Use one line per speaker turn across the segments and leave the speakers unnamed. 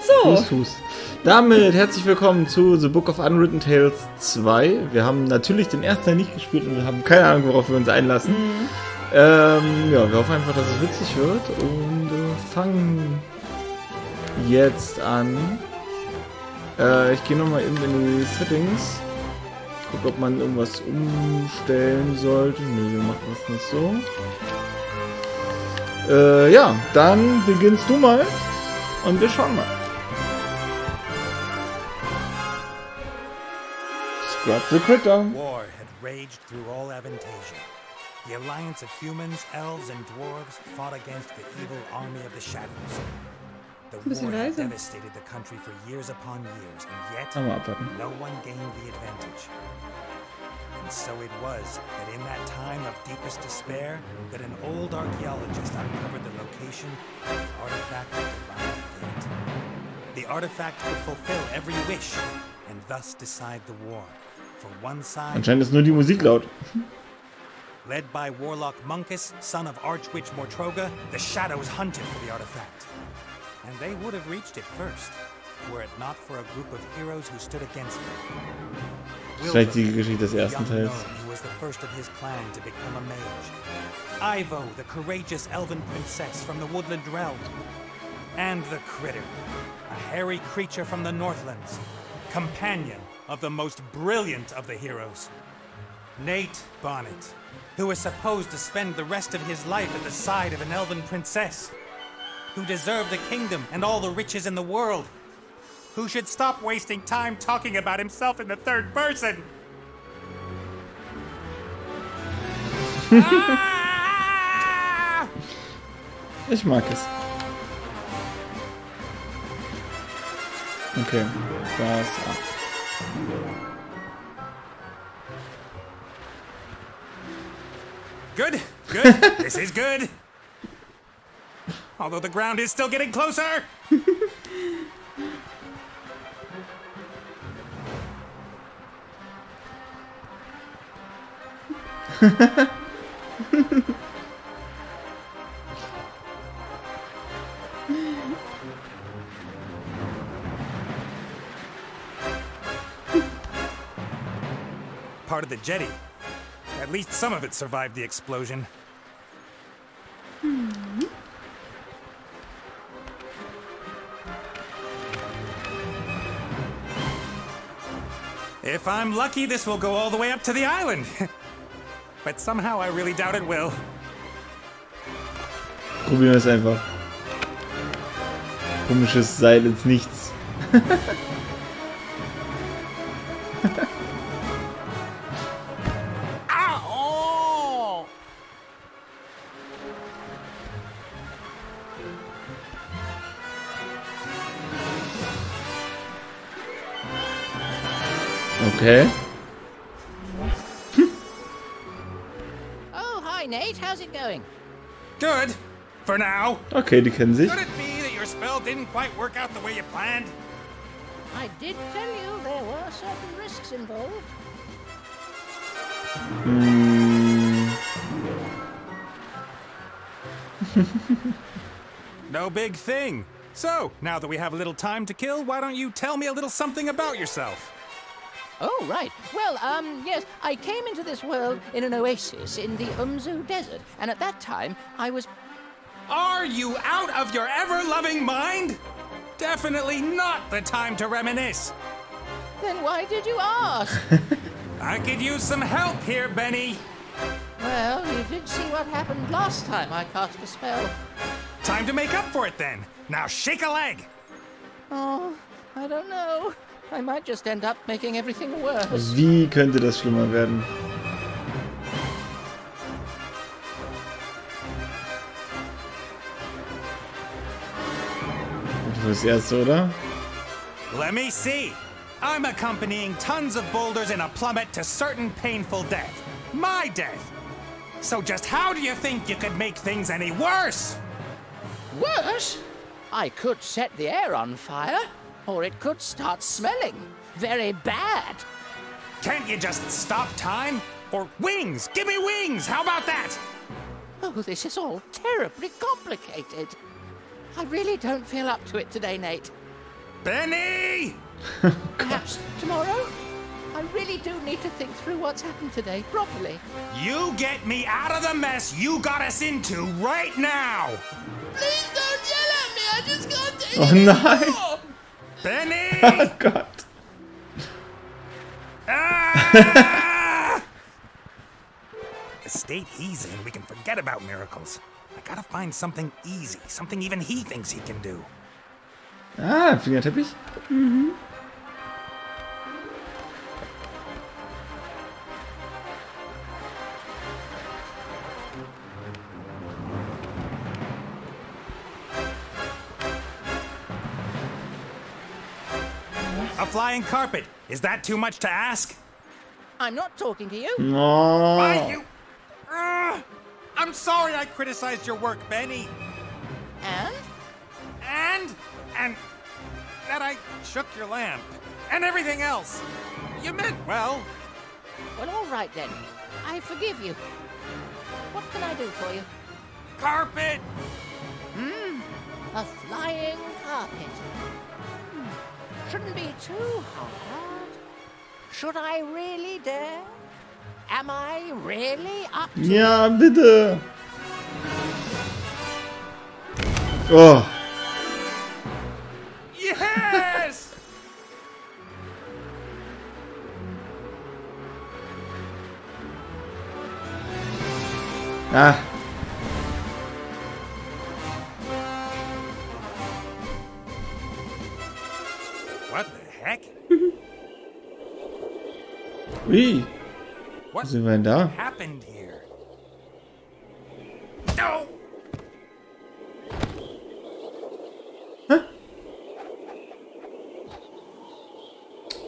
So.
Hust, hust. Damit herzlich willkommen zu The Book of Unwritten Tales 2. Wir haben natürlich den ersten Teil nicht gespielt und wir haben keine Ahnung, worauf wir uns einlassen. Ja, wir hoffen einfach, dass es witzig wird und fangen jetzt an. Ich gehe nochmal eben in die Settings. Guck, ob man irgendwas umstellen sollte. Ne, wir machen das nicht so. Ja, dann beginnst du mal und wir schauen mal. Scrub the critter.
War had raged through all Avantasia. The alliance of humans, elves, and dwarves fought against the evil army of the Shadows. The war had devastated the country for years upon years, and yet no one gained the advantage. And so it was that in that time of deepest despair, that an old archaeologist uncovered the location of the artifact of divine fate. The artifact could fulfill every wish, and thus decide the war. For one side,
anscheinend ist nur die Musik laut.
Led by Warlock Munkus, son of Archwitch Mortroga, the Shadows hunted for the artifact. And they would have reached it first, were it not for a group of heroes who stood against them.
Vielleicht die Geschichte des ersten Teils.
Who was the first of his clan to become a mage. Ivo, the courageous elven princess from the Woodland Realm. And the Critter, a hairy creature from the Northlands, companion of the most brilliant of the heroes, Nate Bonnet, who is supposed to spend the rest of his life at the side of an elven princess, who deserved a kingdom and all the riches in the world, who should stop wasting time talking about himself in the third person.
Ich mag es. Okay, das ab.
Good, good, this is good. Although the ground is still getting closer. Part of the jetty. At least some of it survived the explosion. If I'm lucky, this will go all the way up to the island. But somehow I really doubt it will.
Probieren wir es einfach. Komisches Seil ins Nichts. Okay.
Oh, hi Nate, how's it going?
Good, for now.
Okay, die kennen sich.
Could it be that your spell didn't quite work out the way you planned?
I did tell you there were certain risks involved.
No big thing. So, now that we have a little time to kill, why don't you tell me a little something about yourself?
Oh, right. Well, yes, I came into this world in an oasis in the Umzu Desert, and at that time, I was...
Are you out of your ever-loving mind? Definitely not the time to reminisce.
Then why did you ask?
I could use some help here, Benny.
Well, you did see what happened last time I cast a spell.
Time to make up for it, then. Now shake a leg.
Oh, I don't know. I might just end up making everything worse.
Wie könnte das schlimmer werden? Du bist das erste, oder?
Let me see. I'm accompanying tons of boulders in a plummet to certain painful death. My death. So just how do you think you could make things any worse?
Worse? I could set the air on fire. Or it could start smelling very bad.
Can't you just stop time? Or wings! Give me wings! How about that?
Oh, this is all terribly complicated. I really don't feel up to it today, Nate.
Benny!
Perhaps tomorrow? I really do need to think through what's happened today properly.
You get me out of the mess you got us into right now!
Please don't yell at me, I just can't take
Oh nein!
Benny!
Oh Gott!
Ah! The state he's in, we can forget about miracles. I gotta find something easy, something even he thinks he can do.
Ah, Fingerteppich? Mhm.
A flying carpet. Is that too much to ask?
I'm not talking to you.
No.
Why you? I'm sorry I criticized your work, Benny.
And?
And that I shook your lamp. And everything else. You meant well.
Well, all right then. I forgive you. What can I do for you?
Carpet!
A flying carpet. Shouldn't be too hard. Should I really dare? Am I really up to
Ja, bitte. Oh.
Yes!
Ah.
What the heck?
Ui.
What
Wo sind wir denn da?
happened here? No!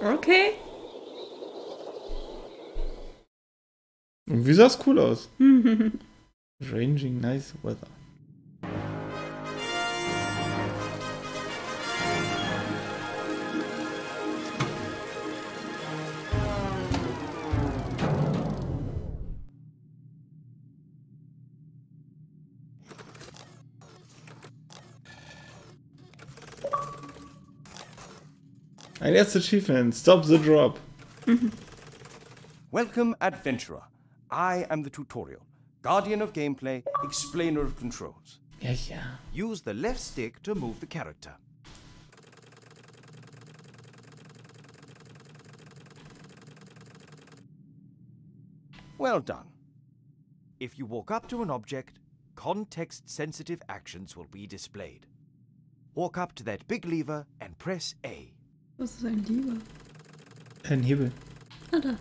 Okay.
Und wie sah es cool aus? Ranging nice weather. Ein erstes Achievement. Stop the drop.
Welcome, Adventurer. I am the tutorial, guardian of gameplay, explainer of controls.
Ja, ja.
Use the left stick to move the character. Well done. If you walk up to an object, context-sensitive actions will be displayed. Walk up to that big lever and press A.
Was ist ein Lieber?
Ein Hebel.
Ah, da.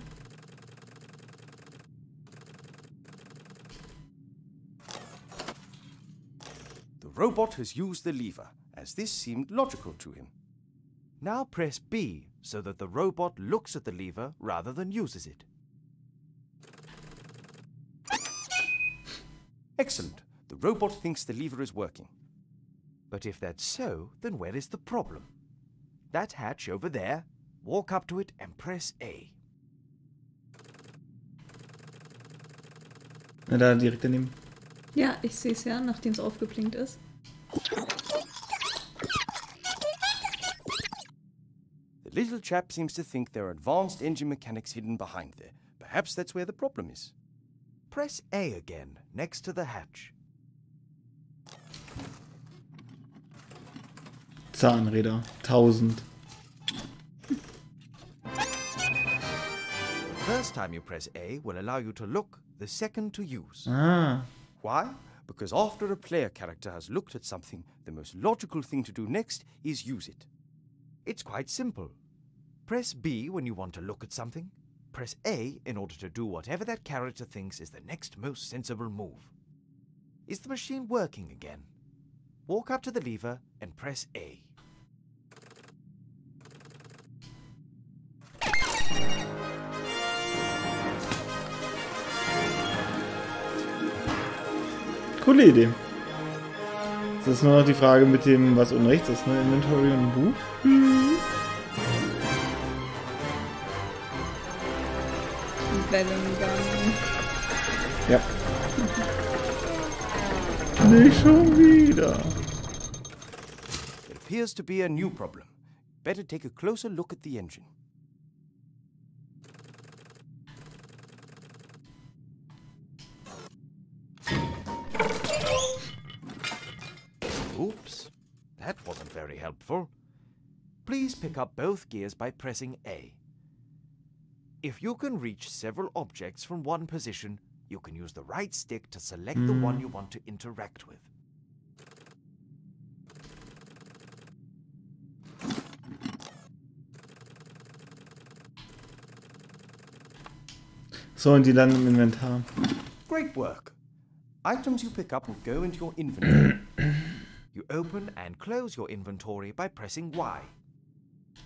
The robot has used the lever, as this seemed logical to him. Now press B so that the robot looks at the lever rather than uses it. Excellent. The robot thinks the lever is working. But if that's so, then where is the problem? That hatch over there, walk up to it and press A.
Na, da direkt daneben.
Ja, ich sehe es ja, nachdem es aufgeblinkt ist.
The little chap seems to think there are advanced engine mechanics hidden behind there. Perhaps that's where the problem is. Press A again, next to the hatch.
Zahnräder. 1000.
First time you press A will allow you to look, the second to use.
Ah.
Why? Because after a player character has looked at something, the most logical thing to do next is use it. It's quite simple. Press B when you want to look at something. Press A in order to do whatever that character thinks is the next most sensible move. Is the machine working again? Walk up to the lever and press A.
Coole Idee. Das ist nur noch die Frage mit dem, was unten rechts ist, ne? Inventory und Buch.
Wellengang.
Ja. Nicht schon wieder.
It appears to be a new problem. better take a closer look at the engine. Oops, that wasn't very helpful. Please pick up both gears by pressing A. If you can reach several objects from one position, you can use the right stick to select the one you want to interact with.
So, und die landen im Inventar.
Great work. Items you pick up will go into your inventory. You open and close your inventory by pressing Y.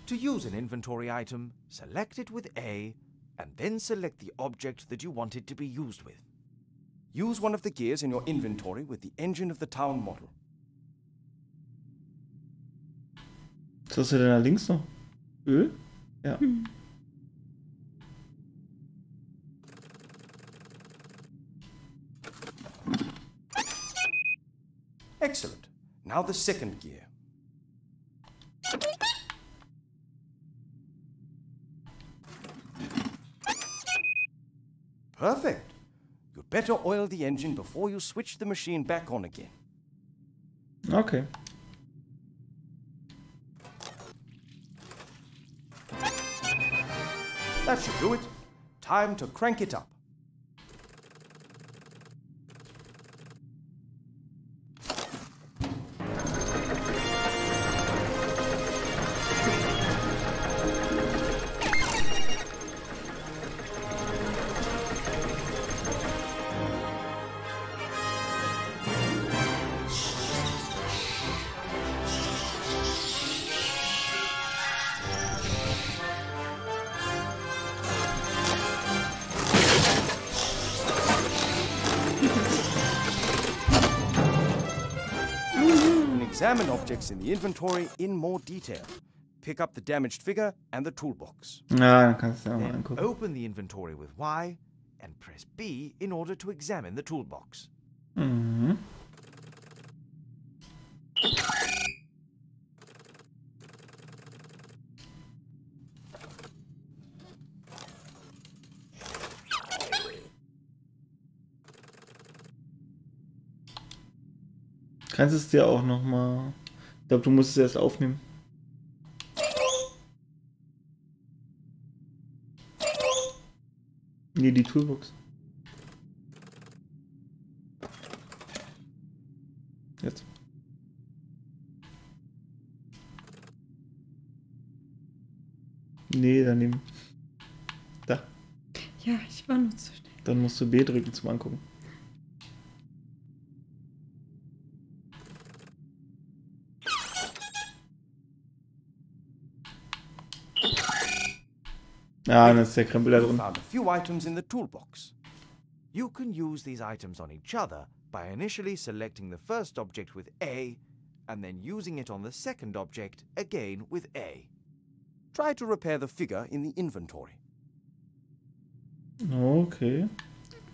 To use an inventory item, select it with A, and then select the object that you want it to be used with. Use one of the gears in your inventory with the engine of the town model.
Was hast du denn da links noch? Öl? Ja.
Excellent. Now the second gear. Perfect. You'd better oil the engine before you switch the machine back on again.
Okay.
That should do it. Time to crank it up. Examine objects in the inventory in more detail. Pick up the damaged figure and the toolbox.
Ja, dann kannst du ja mal
Then
angucken.
open the inventory with Y and press B in order to examine the toolbox.
Mhm. Kannst es dir auch noch mal... Ich glaube, du musst es erst aufnehmen. Nee, die Toolbox. Jetzt. Nee, daneben. Da.
Ja, ich war nur zu schnell.
Dann musst du B drücken zum Angucken. Ah, dann ist der Krempel da
You
drin.
found a few items in the toolbox. You can use these items on each other by initially selecting the first object with A and then using it on the second object again with A. Try to repair the figure in the inventory.
Okay.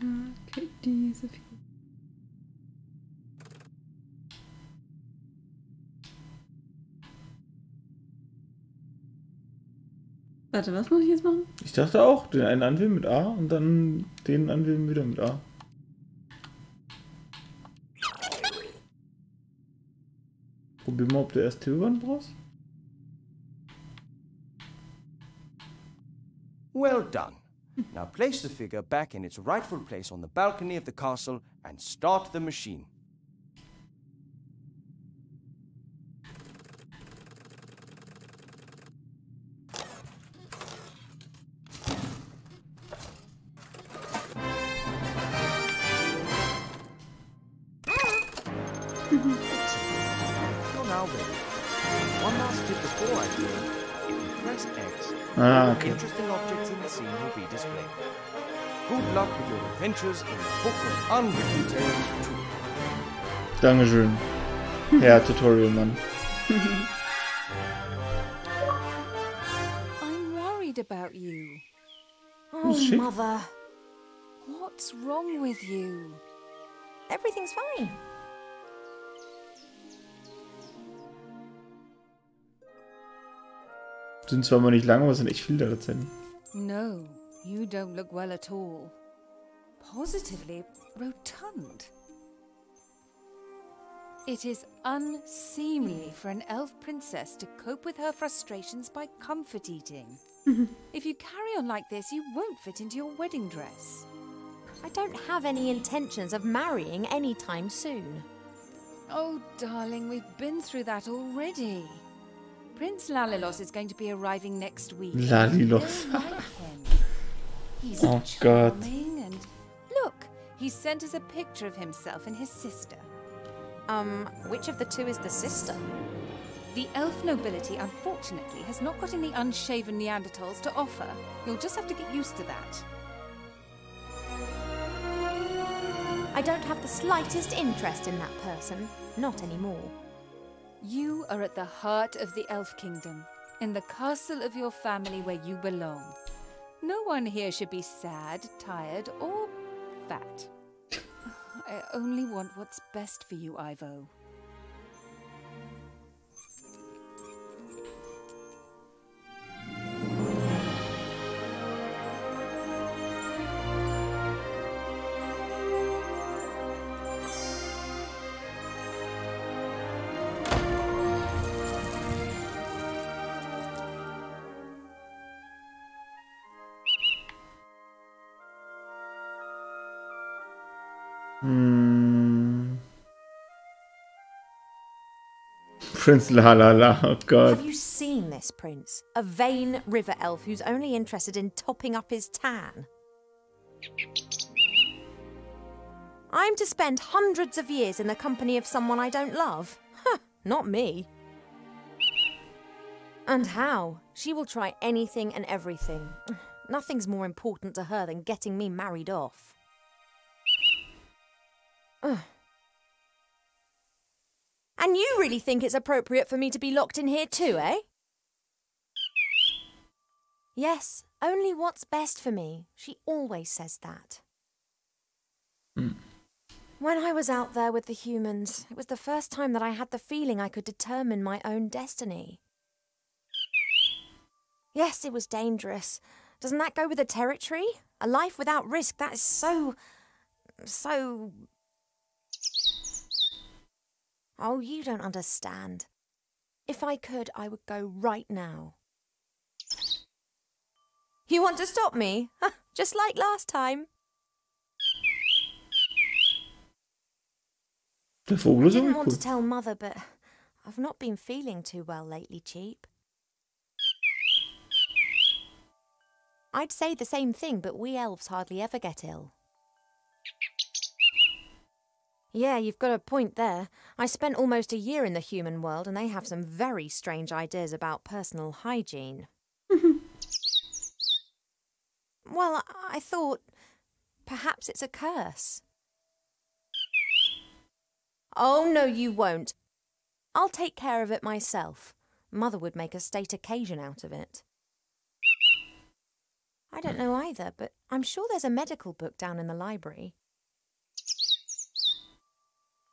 Okay, diese Figur. Warte, was muss ich jetzt machen?
Ich dachte auch, den einen anwählen mit A und dann den anwählen wieder mit A. Probier mal, ob du erst Hilbern brauchst.
Well done. Now place the figure back in its rightful place on the balcony of the castle and start the machine. You're now ready. One last tip before I go. If you press X,
Ah,
all
okay.
interesting objects in the scene will be displayed. Good luck with your adventures in the Book of Unwritten Tales 2.
Dankeschön. Herr Tutorial-Mann.
I'm worried about you.
Who's she?
Mother. What's wrong with you?
Everything's fine.
Sind zwar mal nicht lange, aber es sind echt viele Rezetten.
No, you don't look well at all. Positively rotund. It is unseemly for an elf princess to cope with her frustrations by comfort eating. If you carry on like this, you won't fit into your wedding dress.
I don't have any intentions of marrying anytime soon.
Oh, darling, we've been through that already. Prince Lalilos is going to be arriving next week.
Lalilos.
You'll like him. He's
Oh, God.
charming and look, he sent us a picture of himself and his sister.
Which of the two is the sister?
The elf nobility, unfortunately, has not got any unshaven Neanderthals to offer. You'll just have to get used to that.
I don't have the slightest interest in that person. Not anymore.
You are at the heart of the elf kingdom, in the castle of your family where you belong. No one here should be sad, tired, or fat. I only want what's best for you, Ivo.
Prince Lalala, oh God.
Have you seen this prince? A vain river elf who's only interested in topping up his tan. I'm to spend hundreds of years in the company of someone I don't love? Huh, not me. And how? She will try anything and everything. Nothing's more important to her than getting me married off. And you really think it's appropriate for me to be locked in here too, eh? Yes, only what's best for me. She always says that. When I was out there with the humans, it was the first time that I had the feeling I could determine my own destiny. Yes, it was dangerous. Doesn't that go with the territory? A life without risk, that is so... Oh, you don't understand. If I could, I would go right now. You want to stop me? Just like last time.
Der Vogel
I
ist
didn't
irgendwie
want to
cool.
tell Mother, but I've not been feeling too well lately, Cheap. I'd say the same thing, but we elves hardly ever get ill. Yeah, you've got a point there. I spent almost a year in the human world and they have some very strange ideas about personal hygiene. Well, I thought perhaps it's a curse. Oh, no, you won't. I'll take care of it myself. Mother would make a state occasion out of it. I don't know either, but I'm sure there's a medical book down in the library.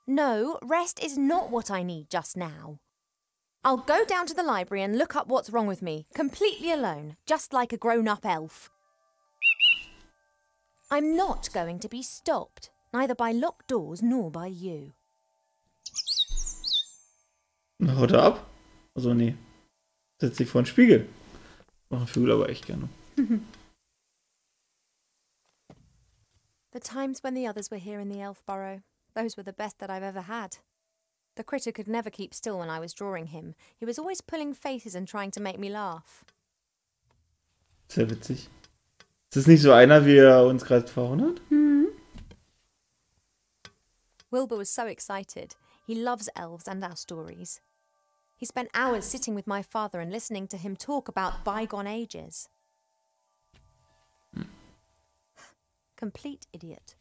No, rest is not what I need just now. I'll go down to the library and look up what's wrong with me, completely alone, just like a grown-up elf. I'm not going to be stopped, neither by locked doors nor by you.
Haut er ab? Also nee. Setzt sich vor den Spiegel. Machen Vögel aber echt gerne.
The times when the others were here in the elf burrow, those were the best that I've ever had. The critter could never keep still when I was drawing him. He was always pulling faces and trying to make me laugh.
Sehr witzig. Ist das nicht so einer, wie er uns gerade verhauen hat?
Wilbur was so excited. He loves elves and our stories. He spent hours sitting with my father and listening to him talk about bygone ages. Complete idiot.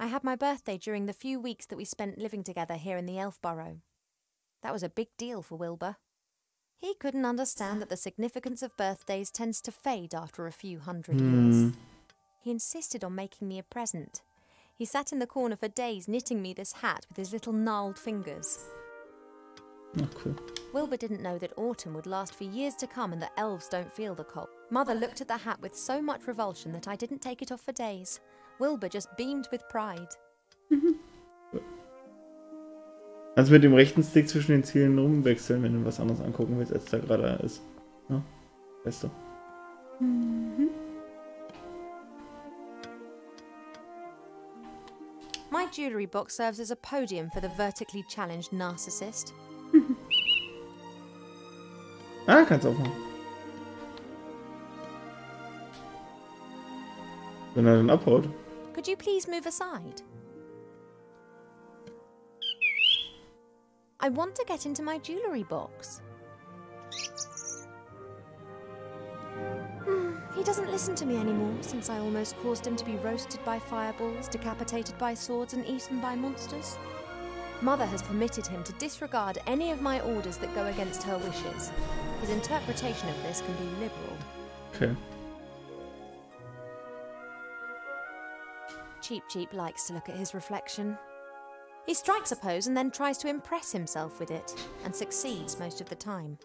I had my birthday during the few weeks that we spent living together here in the Elf Burrow. That was a big deal for Wilbur. He couldn't understand that the significance of birthdays tends to fade after a few hundred years. He insisted on making me a present. He sat in the corner for days knitting me this hat with his little gnarled fingers.
Oh, cool.
Wilbur didn't know that autumn would last for years to come and that elves don't feel the cold. Mother looked at the hat with so much revulsion that I didn't take it off for days. Wilbur just beamed with pride.
Kannst mit dem rechten Stick zwischen den Zielen rumwechseln, wenn du was anderes angucken willst, als da gerade ist. Ja? Weißt du?
My jewellery box serves as a podium for the vertically challenged narcissist.
Ah, kannst aufmachen. Wenn er dann abhaut.
Could you please move aside? I want to get into my jewellery box. He doesn't listen to me anymore since I almost caused him to be roasted by fireballs, decapitated by swords and eaten by monsters. Mother has permitted him to disregard any of my orders that go against her wishes. His interpretation of this can be liberal.
Okay.
Cheep Cheep likes to look at his reflection. He strikes a pose and then tries to impress himself with it, and succeeds most of the time.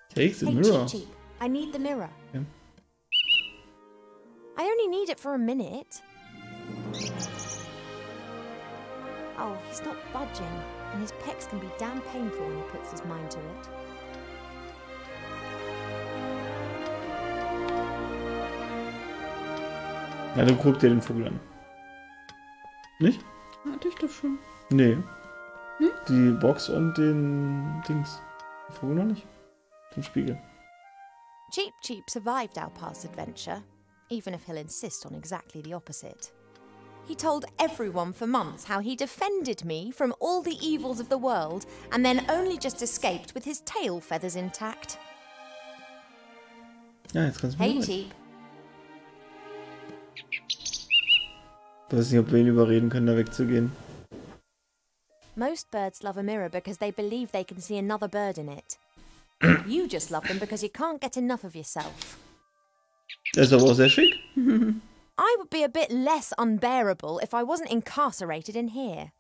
Takes the
Hey,
mirror.
Cheep Cheep, I need the mirror.
Okay.
I only need it for a minute. Oh, he's not budging, and his pecs can be damn painful when he puts his mind to it.
Ja, dann guck dir den Vogel an. Nicht?
Hatte ich doch schon.
Nee.
Hm?
Die Box und den Dings. Den Vogel noch nicht. Den Spiegel.
Cheep Cheep survived our past adventure, even if he'll insist on exactly the opposite. He told everyone for months how he defended me from all the evils of the world and then only just escaped with his tail feathers intact.
Ja, jetzt kannst du
Hey
mal.
Cheep,
Ich weiß nicht, ob wir ihn überreden können, da wegzugehen.
most birds love a mirror because they believe they can see another bird in it. You just love them because you can't get enough of yourself.
Der ist aber auch sehr schick.
I would be a bit less unbearable if I wasn't incarcerated in here.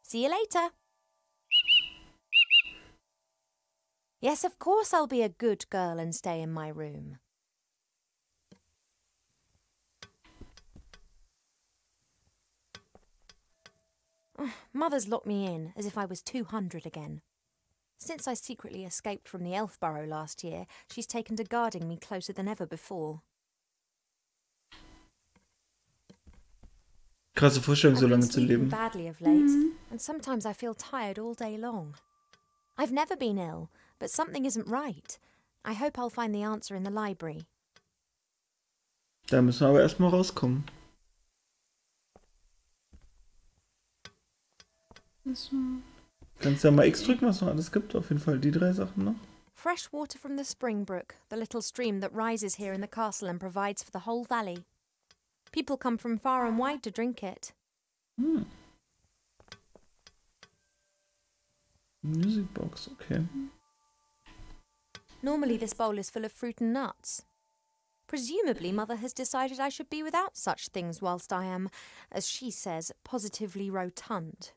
See you later. Yes, of course I'll be a good girl and stay in my room. Mother's locked me in, as if I was 200 again. Since I secretly escaped from the Elf Burrow last year, she's taken to guarding me closer than ever before.
Krasse Vorstellung, so
I've been
lange zu
sleeping
leben.
badly of late, and sometimes I feel tired all day long. I've never been ill, but something isn't right. I hope I'll find the answer in the library.
Da müssen wir aber erstmal rauskommen.
Das
Kannst ja mal X drücken, was noch alles gibt. Auf jeden Fall die 3 Sachen noch.
Fresh water from the Springbrook, the little stream that rises here in the castle and provides for the whole valley. People come from far and wide to drink it.
Music Box, okay.
Normally this bowl is full of fruit and nuts. Presumably Mother has decided I should be without such things whilst I am, as she says, positively rotund.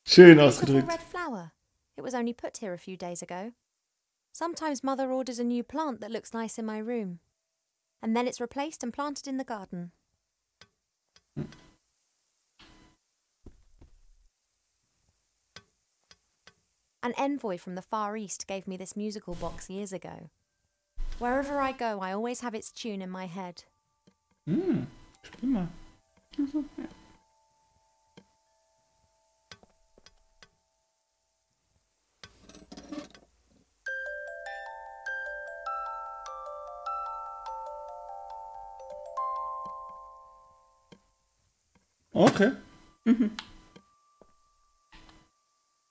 Schön
Beautiful
ausgedrückt.
red flower. It was only put here a few days ago. Sometimes Mother orders a new plant that looks nice in my room. And then it's replaced and planted in the garden. An envoy from the Far East gave me this musical box years ago. Wherever I go, I always have its tune in my head.
Spiel mal. Okay.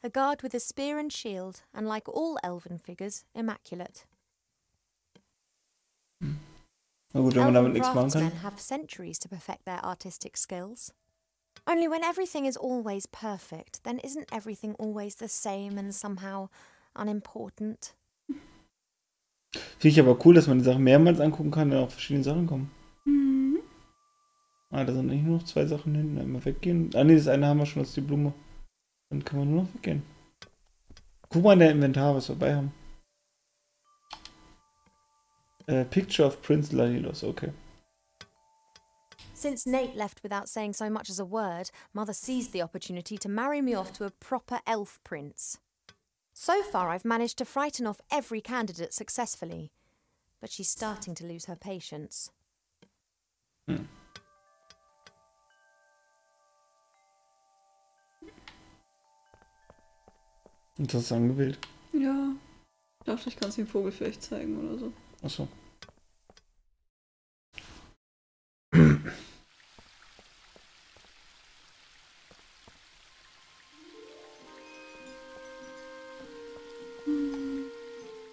A guard with a spear and shield, and like all elven figures, immaculate.
Na gut, wenn man damit
Elven
nichts machen kann.
craftsmen have centuries to perfect their artistic skills. Only when everything is always perfect, then isn't everything always the same and somehow unimportant?
Finde ich aber cool, dass man die Sachen mehrmals angucken kann und auch verschiedene Sachen kommen.
Mhm.
Ah, da sind nicht nur noch 2 Sachen hinten. Einmal weggehen. Ah, nee, das eine haben wir schon, das ist die Blume. Dann kann man nur noch weggehen. Guck mal in der Inventar, was wir dabei haben. Picture of Prince Ladilos, okay.
Since Nate left without saying so much as a word, Mother seized the opportunity to marry me off to a proper elf prince. So far, I've managed to frighten off every candidate successfully, but she's starting to lose her patience.
Hm. Und das ist angewählt.
Ja. Ich dachte, ich kann es dem Vogel vielleicht zeigen oder so.
Achso.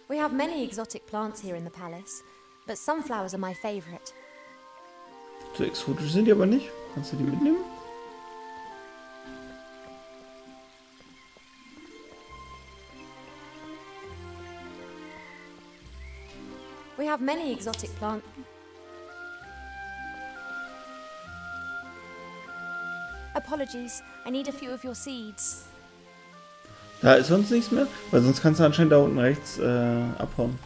We have many exotic plants here in the palace, but sunflowers are my favourite.
So exotisch sind die aber nicht. Kannst du die mitnehmen?
We have many exotic plants. Apologies, I need a few of your seeds.
Da ist sonst nichts mehr, weil sonst kannst du anscheinend da unten rechts abhauen.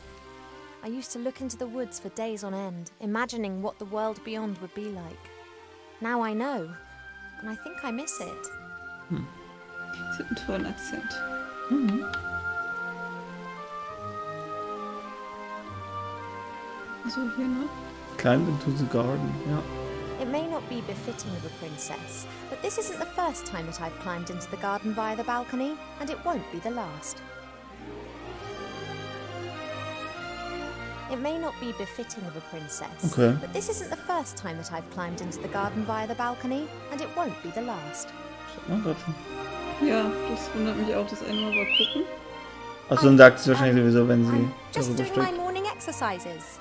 I used to look into the woods for days on end, imagining what the world beyond would be like. Now I know, and I think I miss it.
Sie hat einen tollen Akzent.
Mhm.
Also hier, ne?
Climb into the garden, ja.
It may not be befitting of a princess, but this isn't the first time that I've climbed into the garden via the balcony, and it won't be the last. It may not be befitting of a princess,
Okay.
but this isn't the first time that I've climbed into the garden via the balcony, and it won't be the last.
Sag mal grad schon.
Ja, das wundert mich auch, das einmal mal gucken.
Achso, dann sagt sie wahrscheinlich sowieso, wenn sie
I'm just
darüber
doing my
steigt.
morning exercises.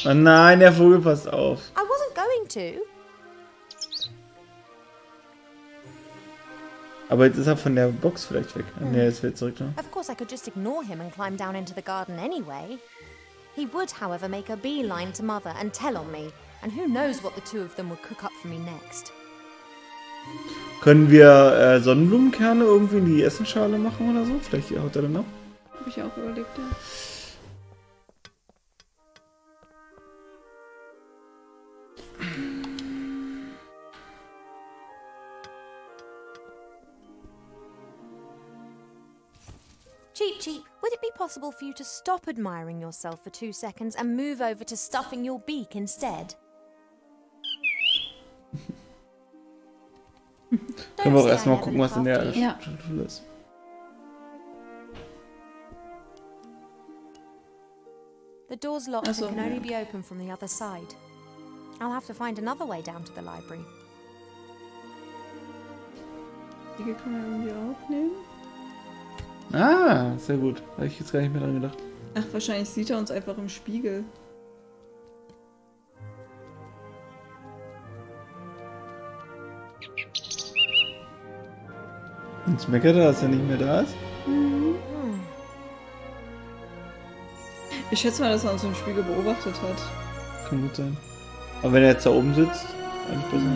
Oh nein, der Vogel passt auf.
I wasn't going to.
Aber jetzt ist er von der Box vielleicht weg. Ne, jetzt wird zurück, ne?
Of course, I could just ignore him and climb down into the garden anyway. He would, however, make a beeline to Mother and tell on me, and who knows what the two of them would cook up for me next.
Können wir Sonnenblumenkerne irgendwie in die Essenschale machen oder so? Vielleicht haut er dann ab.
Hab ich auch überlegt, ja.
Cheep Cheep, would it be possible for you to stop admiring yourself for 2 seconds and move over to stuffing your beak instead?
Können wir auch
say I
erstmal
never
gucken,
look
was in der
after you.
Ja.
Schatulle ist.
The door's locked
Also,
and can only
ja.
be opened from the other side. I'll have to find another way down to the library.
Die kann man irgendwie aufnehmen.
Ah, sehr gut. Habe ich jetzt gar nicht mehr dran gedacht.
Ach, wahrscheinlich sieht er uns einfach im Spiegel.
Jetzt meckert er, dass er nicht mehr da ist.
Ich schätze mal, dass er uns im Spiegel beobachtet hat.
Kann gut sein. Aber wenn er jetzt da oben sitzt, eigentlich besser.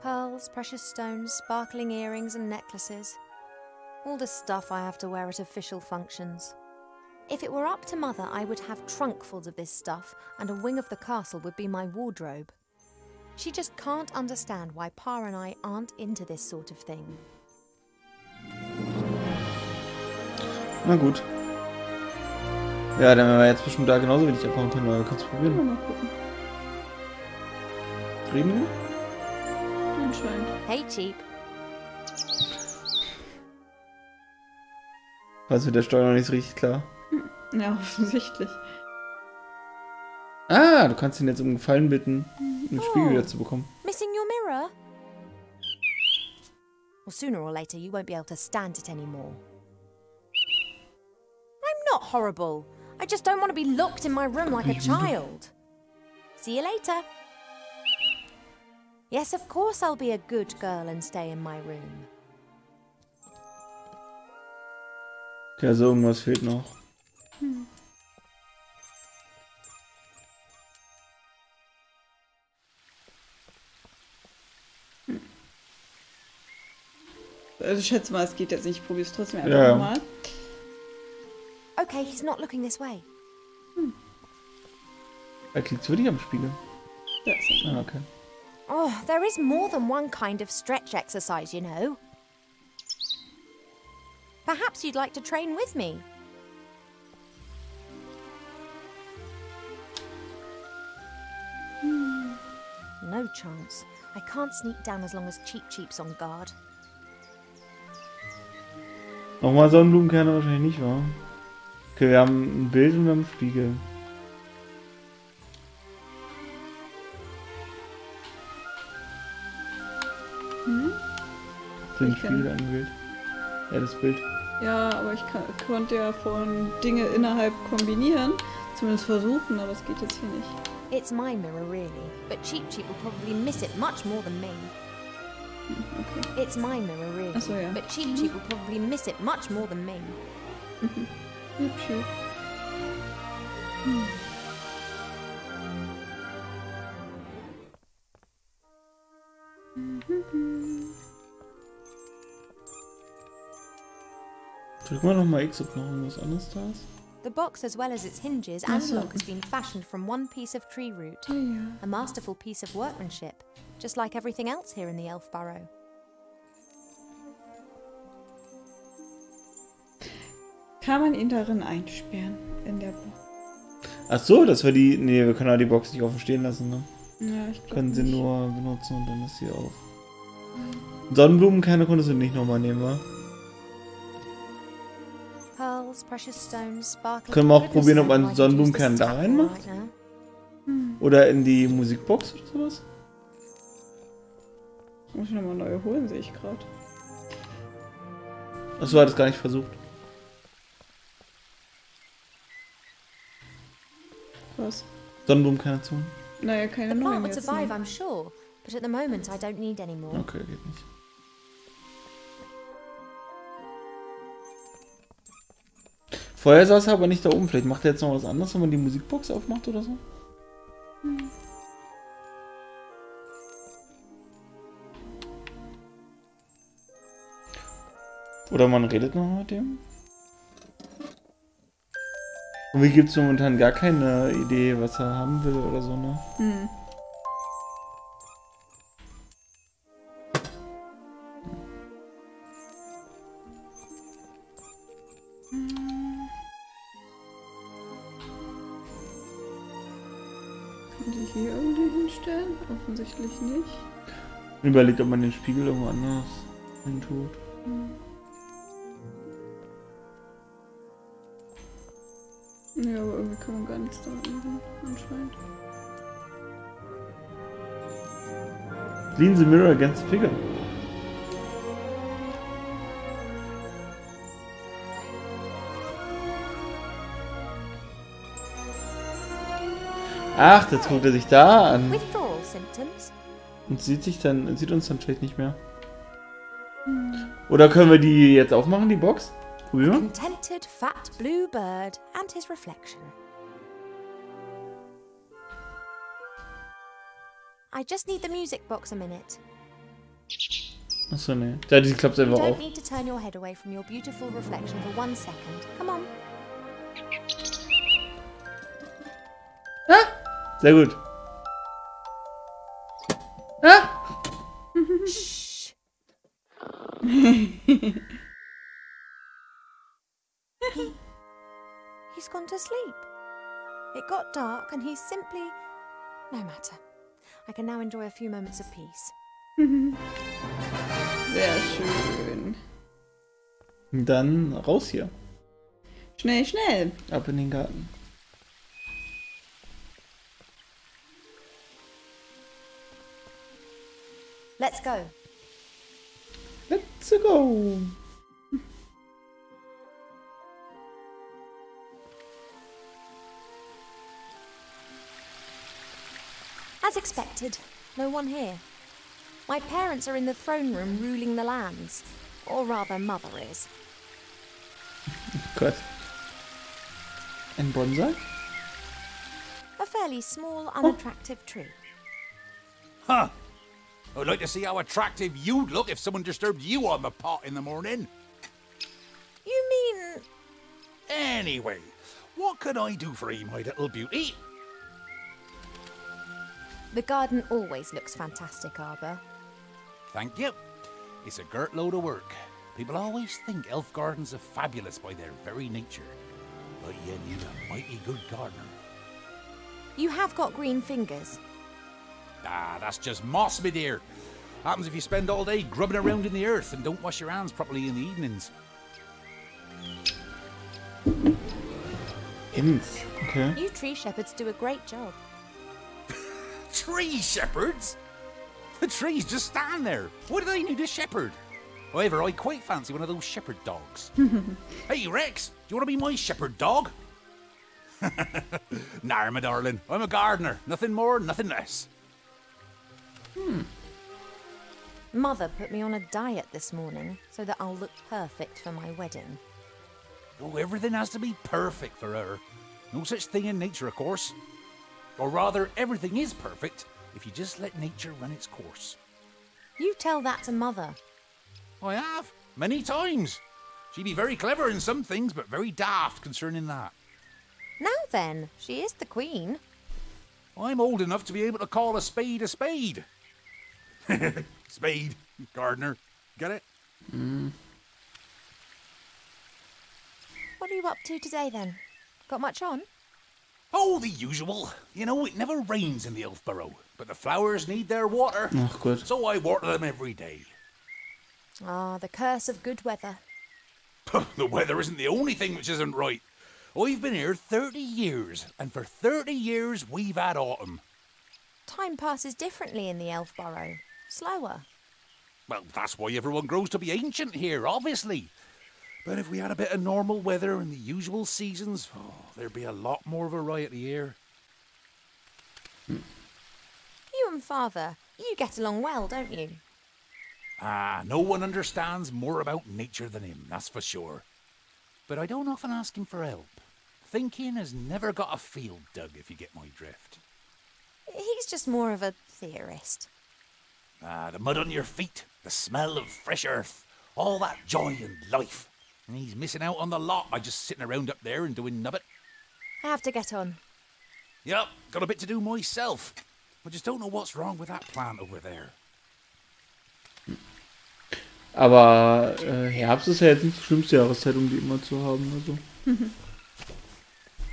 Pearls, precious stones, sparkling earrings and necklaces. All the stuff I have to wear at official functions. If it were up to Mother, I would have trunkfuls of this stuff, and a wing of the castle would be my wardrobe. She just can't understand why Pa and I aren't into this sort of thing.
Na gut. Ja, dann werden wir jetzt bestimmt da genauso wenig abhauen können, aber wir können es probieren.
Mal gucken.
Reden wir?
Anscheinend.
Hey, Cheap.
Also mit der Steuer noch nicht so richtig klar.
Ja, offensichtlich.
Ah, du kannst ihn jetzt um Gefallen bitten, den Spiegel wieder zu bekommen.
Missing your mirror? Well, sooner or later, you won't be able to stand it anymore. I'm not horrible. I just don't want to be locked in my room like a child. See you later. Yes, of course I'll be a good girl and stay in my room.
Okay, also irgendwas fehlt noch.
Also ich schätze mal, es geht jetzt nicht. Ich probiere es trotzdem einfach
Ja.
nochmal.
Okay, he's not looking this way.
Er klickt wirklich am Spiegel.
Da ist er.
Ah, okay.
Oh, there is more than one kind of stretch exercise, you know. Perhaps you'd like to train with me. No chance. I can't sneak down as long as Cheep Cheep's on guard.
Nochmal Sonnenblumenkerne wahrscheinlich nicht, wa? Okay, wir haben ein Bild und wir haben einen Spiegel. Den Spiegel angewählt. Ja, das Bild.
Ja, aber ich konnte ja von Dinge innerhalb kombinieren. Zumindest versuchen, aber es geht jetzt hier nicht.
It's my mirror, really, but Cheep Cheep will probably miss it much more than me.
Okay.
It's my mirror, really,
Ach so, ja.
but Cheep Cheep will probably miss it much more than me.
Hübsch.
Drück mal nochmal X, ob noch irgendwas anderes da ist.
The box, as well as its hinges
Ach
and
so.
lock, has been fashioned from one piece of tree root.
Ja, ja.
A masterful piece of workmanship, just like everything else here in the Elf Burrow.
Kann man ihn darin einsperren? In der Box?
Ach so, dass wir die... Nee, wir können ja die Box nicht offen stehen lassen, ne?
Ja, ich glaube
Können sie
nicht.
nur benutzen und dann ist sie auf. Sonnenblumenkerne konntest du nicht nochmal nehmen, wa?
Pearls, precious stones, sparkling.
Können wir auch
Goodness
probieren, ob
knows
man
why
Sonnenblumenkern
you'd use
da
this
reinmacht?
right now.
Oder in die Musikbox oder sowas?
Muss ich nochmal neue holen, sehe ich gerade.
Achso, hat es gar nicht versucht.
Was?
Sonnenblumenkerne zu.
Naja, keine
The plant
neuen
would
jetzt.
survive,
Ne?
I'm sure, but at the moment I don't need any more.
Okay, geht nicht. Vorher saß er aber nicht da oben. Vielleicht macht er jetzt noch was anderes, wenn man die Musikbox aufmacht oder so. Oder man redet noch mit dem. Und wie gibt es momentan gar keine Idee, was er haben will oder so, ne?
Hm. Kann die hier irgendwie hinstellen? Offensichtlich nicht.
Überlegt, ob man den Spiegel irgendwo anders hin tut.
Ja, aber irgendwie kann man gar nichts da machen, anscheinend.
Lean the mirror against the figure. Ach, jetzt guckt er sich da an
Withdrawal symptoms?
und sieht uns dann vielleicht nicht mehr. Oder können wir die jetzt aufmachen, die Box? Probieren wir?
Contented fat blue bird and his reflection. I just need the music box a minute.
Achso, ne. Ja, die klappt
You
einfach
don't
auf.
need to turn your head away from your beautiful reflection for 1 second. Come on.
Sehr gut. Ah!
Shh. He's gone to sleep. It got dark and he's simply... No matter. I can now enjoy a few moments of peace.
Sehr schön.
Dann raus hier.
Schnell, schnell.
Ab in den Garten.
Let's go.
Let's go.
Unexpected. No one here. My parents are in the throne room ruling the lands. Or rather, Mother is.
Gott. Ein Bonsai?
A fairly small, unattractive tree.
Huh. I'd like to see how attractive you'd look if someone disturbed you on the pot in the morning.
You mean...
Anyway, what can I do for you, my little beauty?
The garden always looks fantastic, Arbor.
Thank you. It's a girt load of work. People always think elf gardens are fabulous by their very nature. But you need a mighty good gardener.
You have got green fingers.
Ah, that's just moss, my dear. Happens if you spend all day grubbing around in the earth and don't wash your hands properly in the evenings.
Hints. Okay.
You tree shepherds do a great job.
Tree shepherds? The trees just stand there. Why do they need a shepherd? However, I quite fancy one of those shepherd dogs. Hey, Rex, do you want to be my shepherd dog? Nah, my darling. I'm a gardener. Nothing more, nothing less.
Mother put me on a diet this morning so that I'll look perfect for my wedding.
Oh, everything has to be perfect for her. No such thing in nature, of course. Or rather, everything is perfect if you just let nature run its course.
You tell that to Mother.
I have, many times. She'd be very clever in some things, but very daft concerning that.
Now then, she is the queen.
I'm old enough to be able to call a spade a spade. Spade, gardener. Get it?
What are you up to today then? Got much on?
Oh, the usual. You know, it never rains in the Elfborough, but the flowers need their water.
Ach Gott.
So I water them every day.
Ah, the curse of good weather.
The weather isn't the only thing which isn't right. I've been here 30 years, and for 30 years we've had autumn.
Time passes differently in the Elfborough. Slower.
Well, that's why everyone grows to be ancient here, obviously. But if we had a bit of normal weather and the usual seasons, there'd be a lot more variety here.
You and Father, you get along well, don't you?
Ah, no one understands more about nature than him, that's for sure. But I don't often ask him for help. Thinking has never got a field dug, if you get my drift.
He's just more of a theorist.
Ah, the mud on your feet, the smell of fresh earth, all that joy and life. And he's missing out on the lot by just sitting around up there and doing nubbit.
I have to get on.
Yep, got a bit to do myself. I just don't know what's wrong with that plant over there.
Aber Herbst ist ja jetzt nicht die schlimmste Jahreszeit, um die immer zu haben. Also.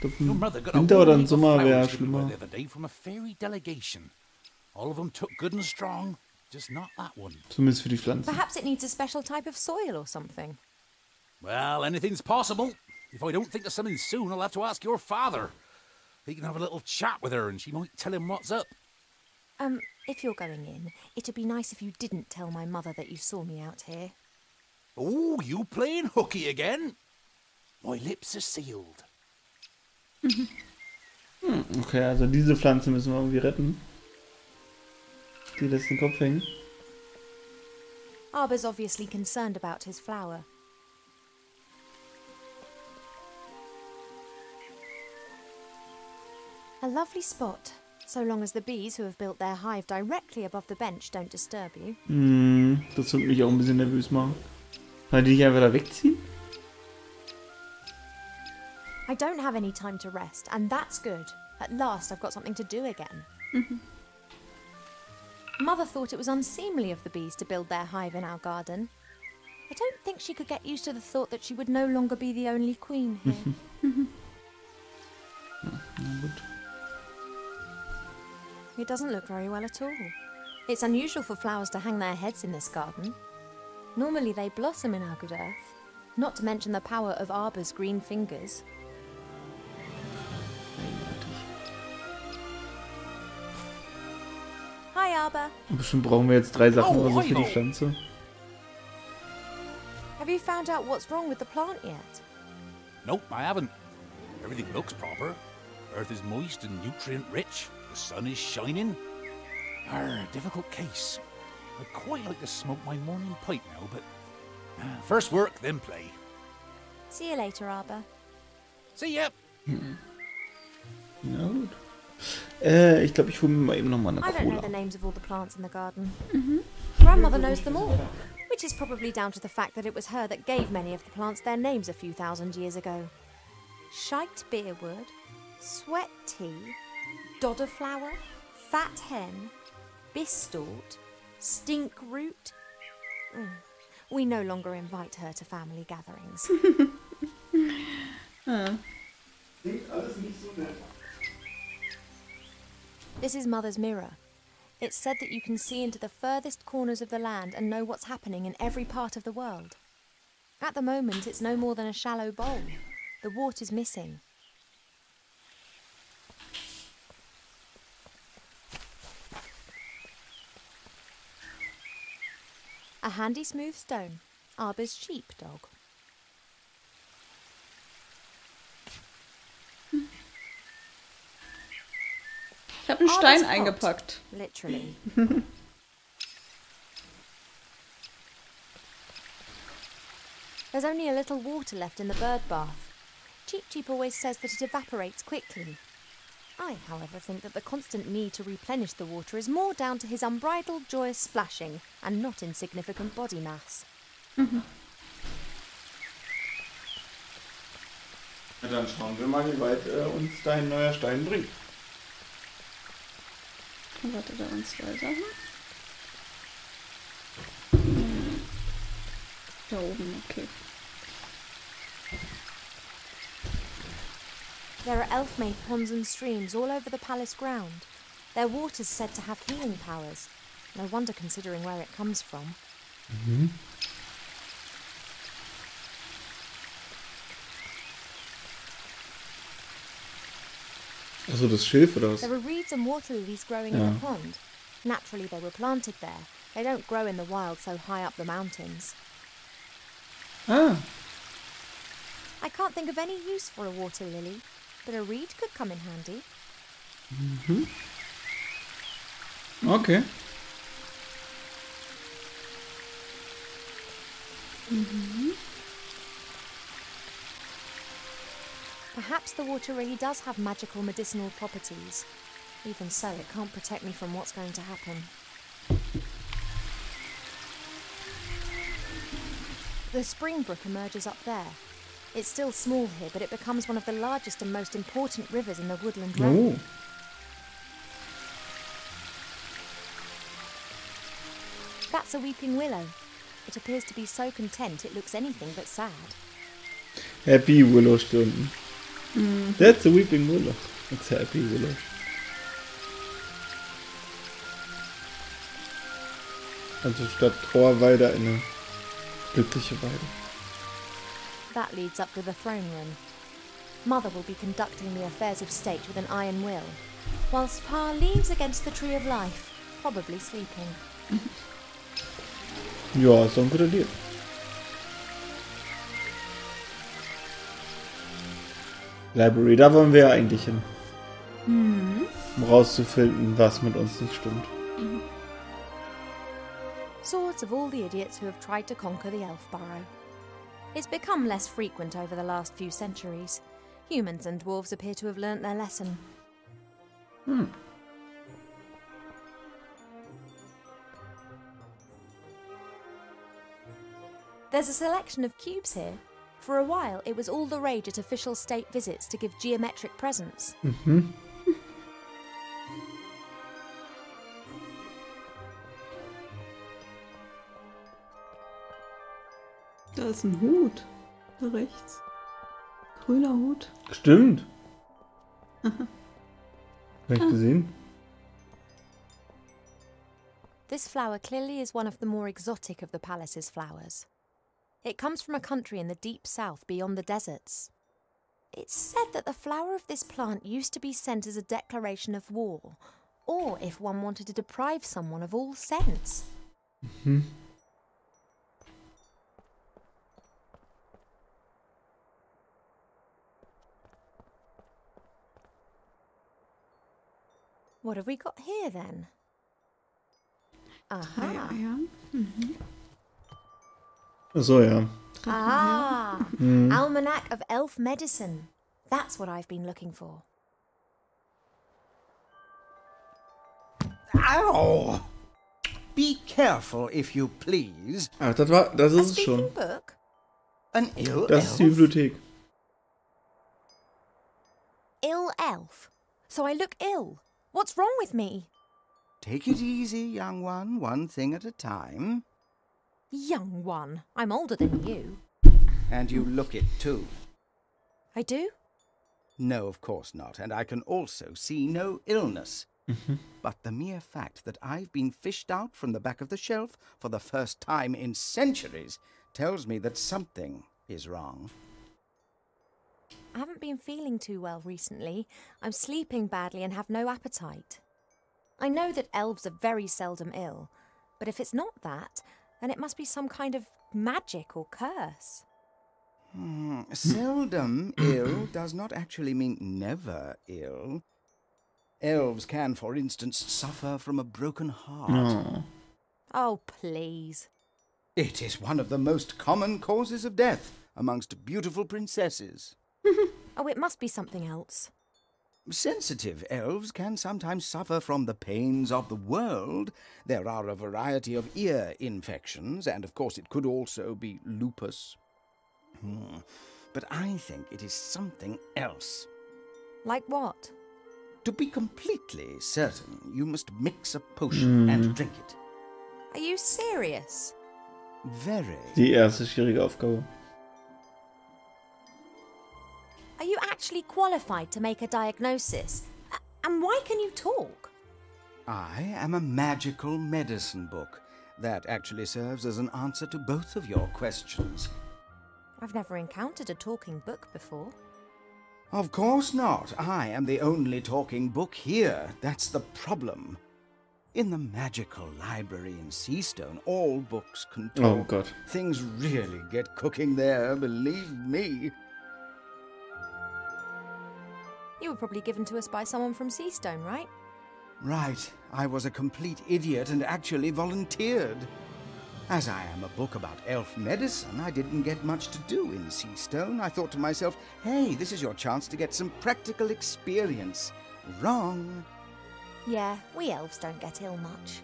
Ich glaube, ein Winter oder ein Sommer wäre schlimmer.
The other day from a fairy delegation. All of them took good and strong, just not that one.
Zumindest für die Pflanzen.
Perhaps it needs a special type of soil or something.
Well, anything's possible. If I don't think of something soon, I'll have to ask your father. He can have a little chat with her and she might tell him what's up.
If you're going in, it'd be nice if you didn't tell my mother that you saw me out here.
Oh, you playing hooky again? My lips are sealed.
Okay, also diese Pflanze müssen wir irgendwie retten. Die lässt den Kopf hängen.
Arbor's obviously concerned about his flower. A lovely spot, so long as the bees who have built their hive directly above the bench don't disturb you.
Das wird mich auch ein bisschen nervös machen. Kann die nicht einfach da wegziehen?
I don't have any time to rest, and that's good. At last I've got something to do again. Mother thought it was unseemly of the bees to build their hive in our garden. I don't think she could get used to the thought that she would no longer be the only queen here. It doesn't look very well at all. It's unusual for flowers to hang their heads in this garden. Normally they blossom in our good earth, not to mention the power of Arbor's green fingers. Hi, Arbor.
Bestimmt brauchen wir jetzt 3 Sachen oder so für die Pflanze.
Have you found out what's wrong with the plant yet?
Nope, I haven't. Everything looks proper. Earth is moist and nutrient rich. The sun is shining. Difficult case. I'd quite like to smoke my morning pipe now, but first work, then play.
See you later, Arbor.
See ya.
Na gut. Ich glaube, ich hole mir mal eben nochmal eine
I don't know
Cola.
the names of all the plants in the garden. Grandmother knows them all, which is probably down to the fact that it was her that gave many of the plants their names a few thousand years ago. Shite beerwood, sweat tea, dodder flower, fat hen, bistort, stink root. We no longer invite her to family gatherings. This is Mother's mirror. It's said that you can see into the furthest corners of the land and know what's happening in every part of the world. At the moment, it's no more than a shallow bowl. The water's missing. A handy smooth stone, Arbor's sheepdog.
Ich habe einen Stein eingepackt.
Literally. There's only a little water left in the bird bath. Cheep Cheep always says that it evaporates quickly. I, however, think that the constant need to replenish the water is more down to his unbridled joyous splashing and not insignificant body mass.
Na, dann schauen wir mal, wie weit uns dein neuer Stein bringt.
Warte, da waren 2 Sachen. Da oben, okay.
There are elf-made ponds and streams all over the palace ground. Their water's said to have healing powers. No wonder considering where it comes from.
Achso, das Schilf oder was?
There are reeds and water lilies growing in the pond. Naturally, they were planted there. They don't grow in the wild so high up the mountains.
Ah,
I can't think of any use for a water lily, but a reed could come in handy.
okay.
Perhaps the water really does have magical medicinal properties. Even so, it can't protect me from what's going to happen. The spring brook emerges up there. It's still small here, but it becomes one of the largest and most important rivers in the woodland realm.
Oh.
That's a weeping willow. It appears to be so content it looks anything but sad.
Happy Willow Stunden. That's a weeping willow. It's a happy willow. Also statt Trauerweide eine glückliche Weide.
That leads up to the throne room. Mother will be conducting the affairs of state with an iron will, whilst Pa leans against the tree of life, probably sleeping.
Ja, ist doch ein guter Deal. Library, da wollen wir ja eigentlich hin. Um rauszufinden, was mit uns nicht stimmt.
Swords of all the idiots who have tried to conquer the Elf Burrow. It's become less frequent over the last few centuries. Humans and dwarves appear to have learnt their lesson. There's a selection of cubes here. For a while, it was all the rage at official state visits to give geometric presents.
Da ist ein Hut. Da rechts. Grüner Hut.
Stimmt. Hab ich gesehen?
This flower clearly is one of the more exotic of the palace's flowers. It comes from a country in the deep south beyond the deserts. It's said that the flower of this plant used to be sent as a declaration of war, or if one wanted to deprive someone of all sense. What have we got here then? Aha.
Eiern.
So, ja.
Ah, Almanac of Elf Medicine. That's what I've been looking for.
Ow! Be careful, if you please.
Ach, das ist
A
es schon.
speaking book?
An ill
Das ist die
elf?
Bibliothek.
Ill elf. So I look ill. What's wrong with me?
Take it easy, young one thing at a time.
Young one. I'm older than you.
And you look it too.
I do?
No, of course not, and I can also see no illness. But the mere fact that I've been fished out from the back of the shelf for the first time in centuries tells me that something is wrong.
I haven't been feeling too well recently. I'm sleeping badly and have no appetite. I know that elves are very seldom ill, but if it's not that, then it must be some kind of magic or curse.
Seldom ill does not actually mean never ill. Elves can, for instance, suffer from a broken heart.
Oh.
Oh, please.
It is one of the most common causes of death amongst beautiful princesses.
Oh, it must be something else.
Sensitive elves can sometimes suffer from the pains of the world. There are a variety of ear infections, and of course it could also be lupus. But I think it is something else.
Like what?
To be completely certain, you must mix a potion and drink it.
Are you serious?
Very.
Die erste schwierige Aufgabe.
Are you actually qualified to make a diagnosis? And why can you talk?
I am a magical medicine book. That actually serves as an answer to both of your questions.
I've never encountered a talking book before.
Of course not. I am the only talking book here. That's the problem. In the magical library in Seastone, all books can talk.
Oh God.
Things really get cooking there, believe me.
You were probably given to us by someone from Seastone, right?
Right. I was a complete idiot and actually volunteered. As I am a book about elf medicine, I didn't get much to do in Seastone. I thought to myself, hey, this is your chance to get some practical experience. Wrong.
Yeah, we elves don't get ill much.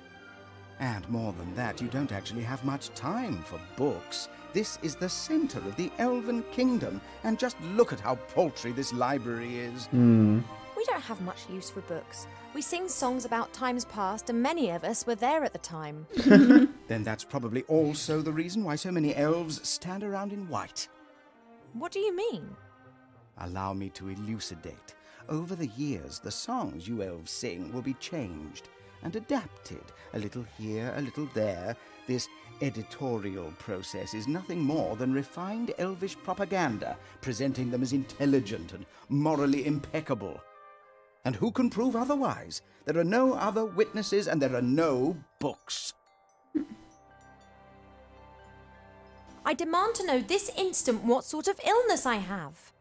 And more than that, you don't actually have much time for books. This is the center of the Elven Kingdom, and just look at how paltry this library is.
We don't have much use for books. We sing songs about times past, and many of us were there at the time.
Then that's probably also the reason why so many elves stand around in white.
What do you mean?
Allow me to elucidate. Over the years, the songs you elves sing will be changed and adapted, a little here, a little there. This editorial process is nothing more than refined elvish propaganda, presenting them as intelligent and morally impeccable. And who can prove otherwise? There are no other witnesses and there are no books.
I demand to know this instant what sort of illness I have.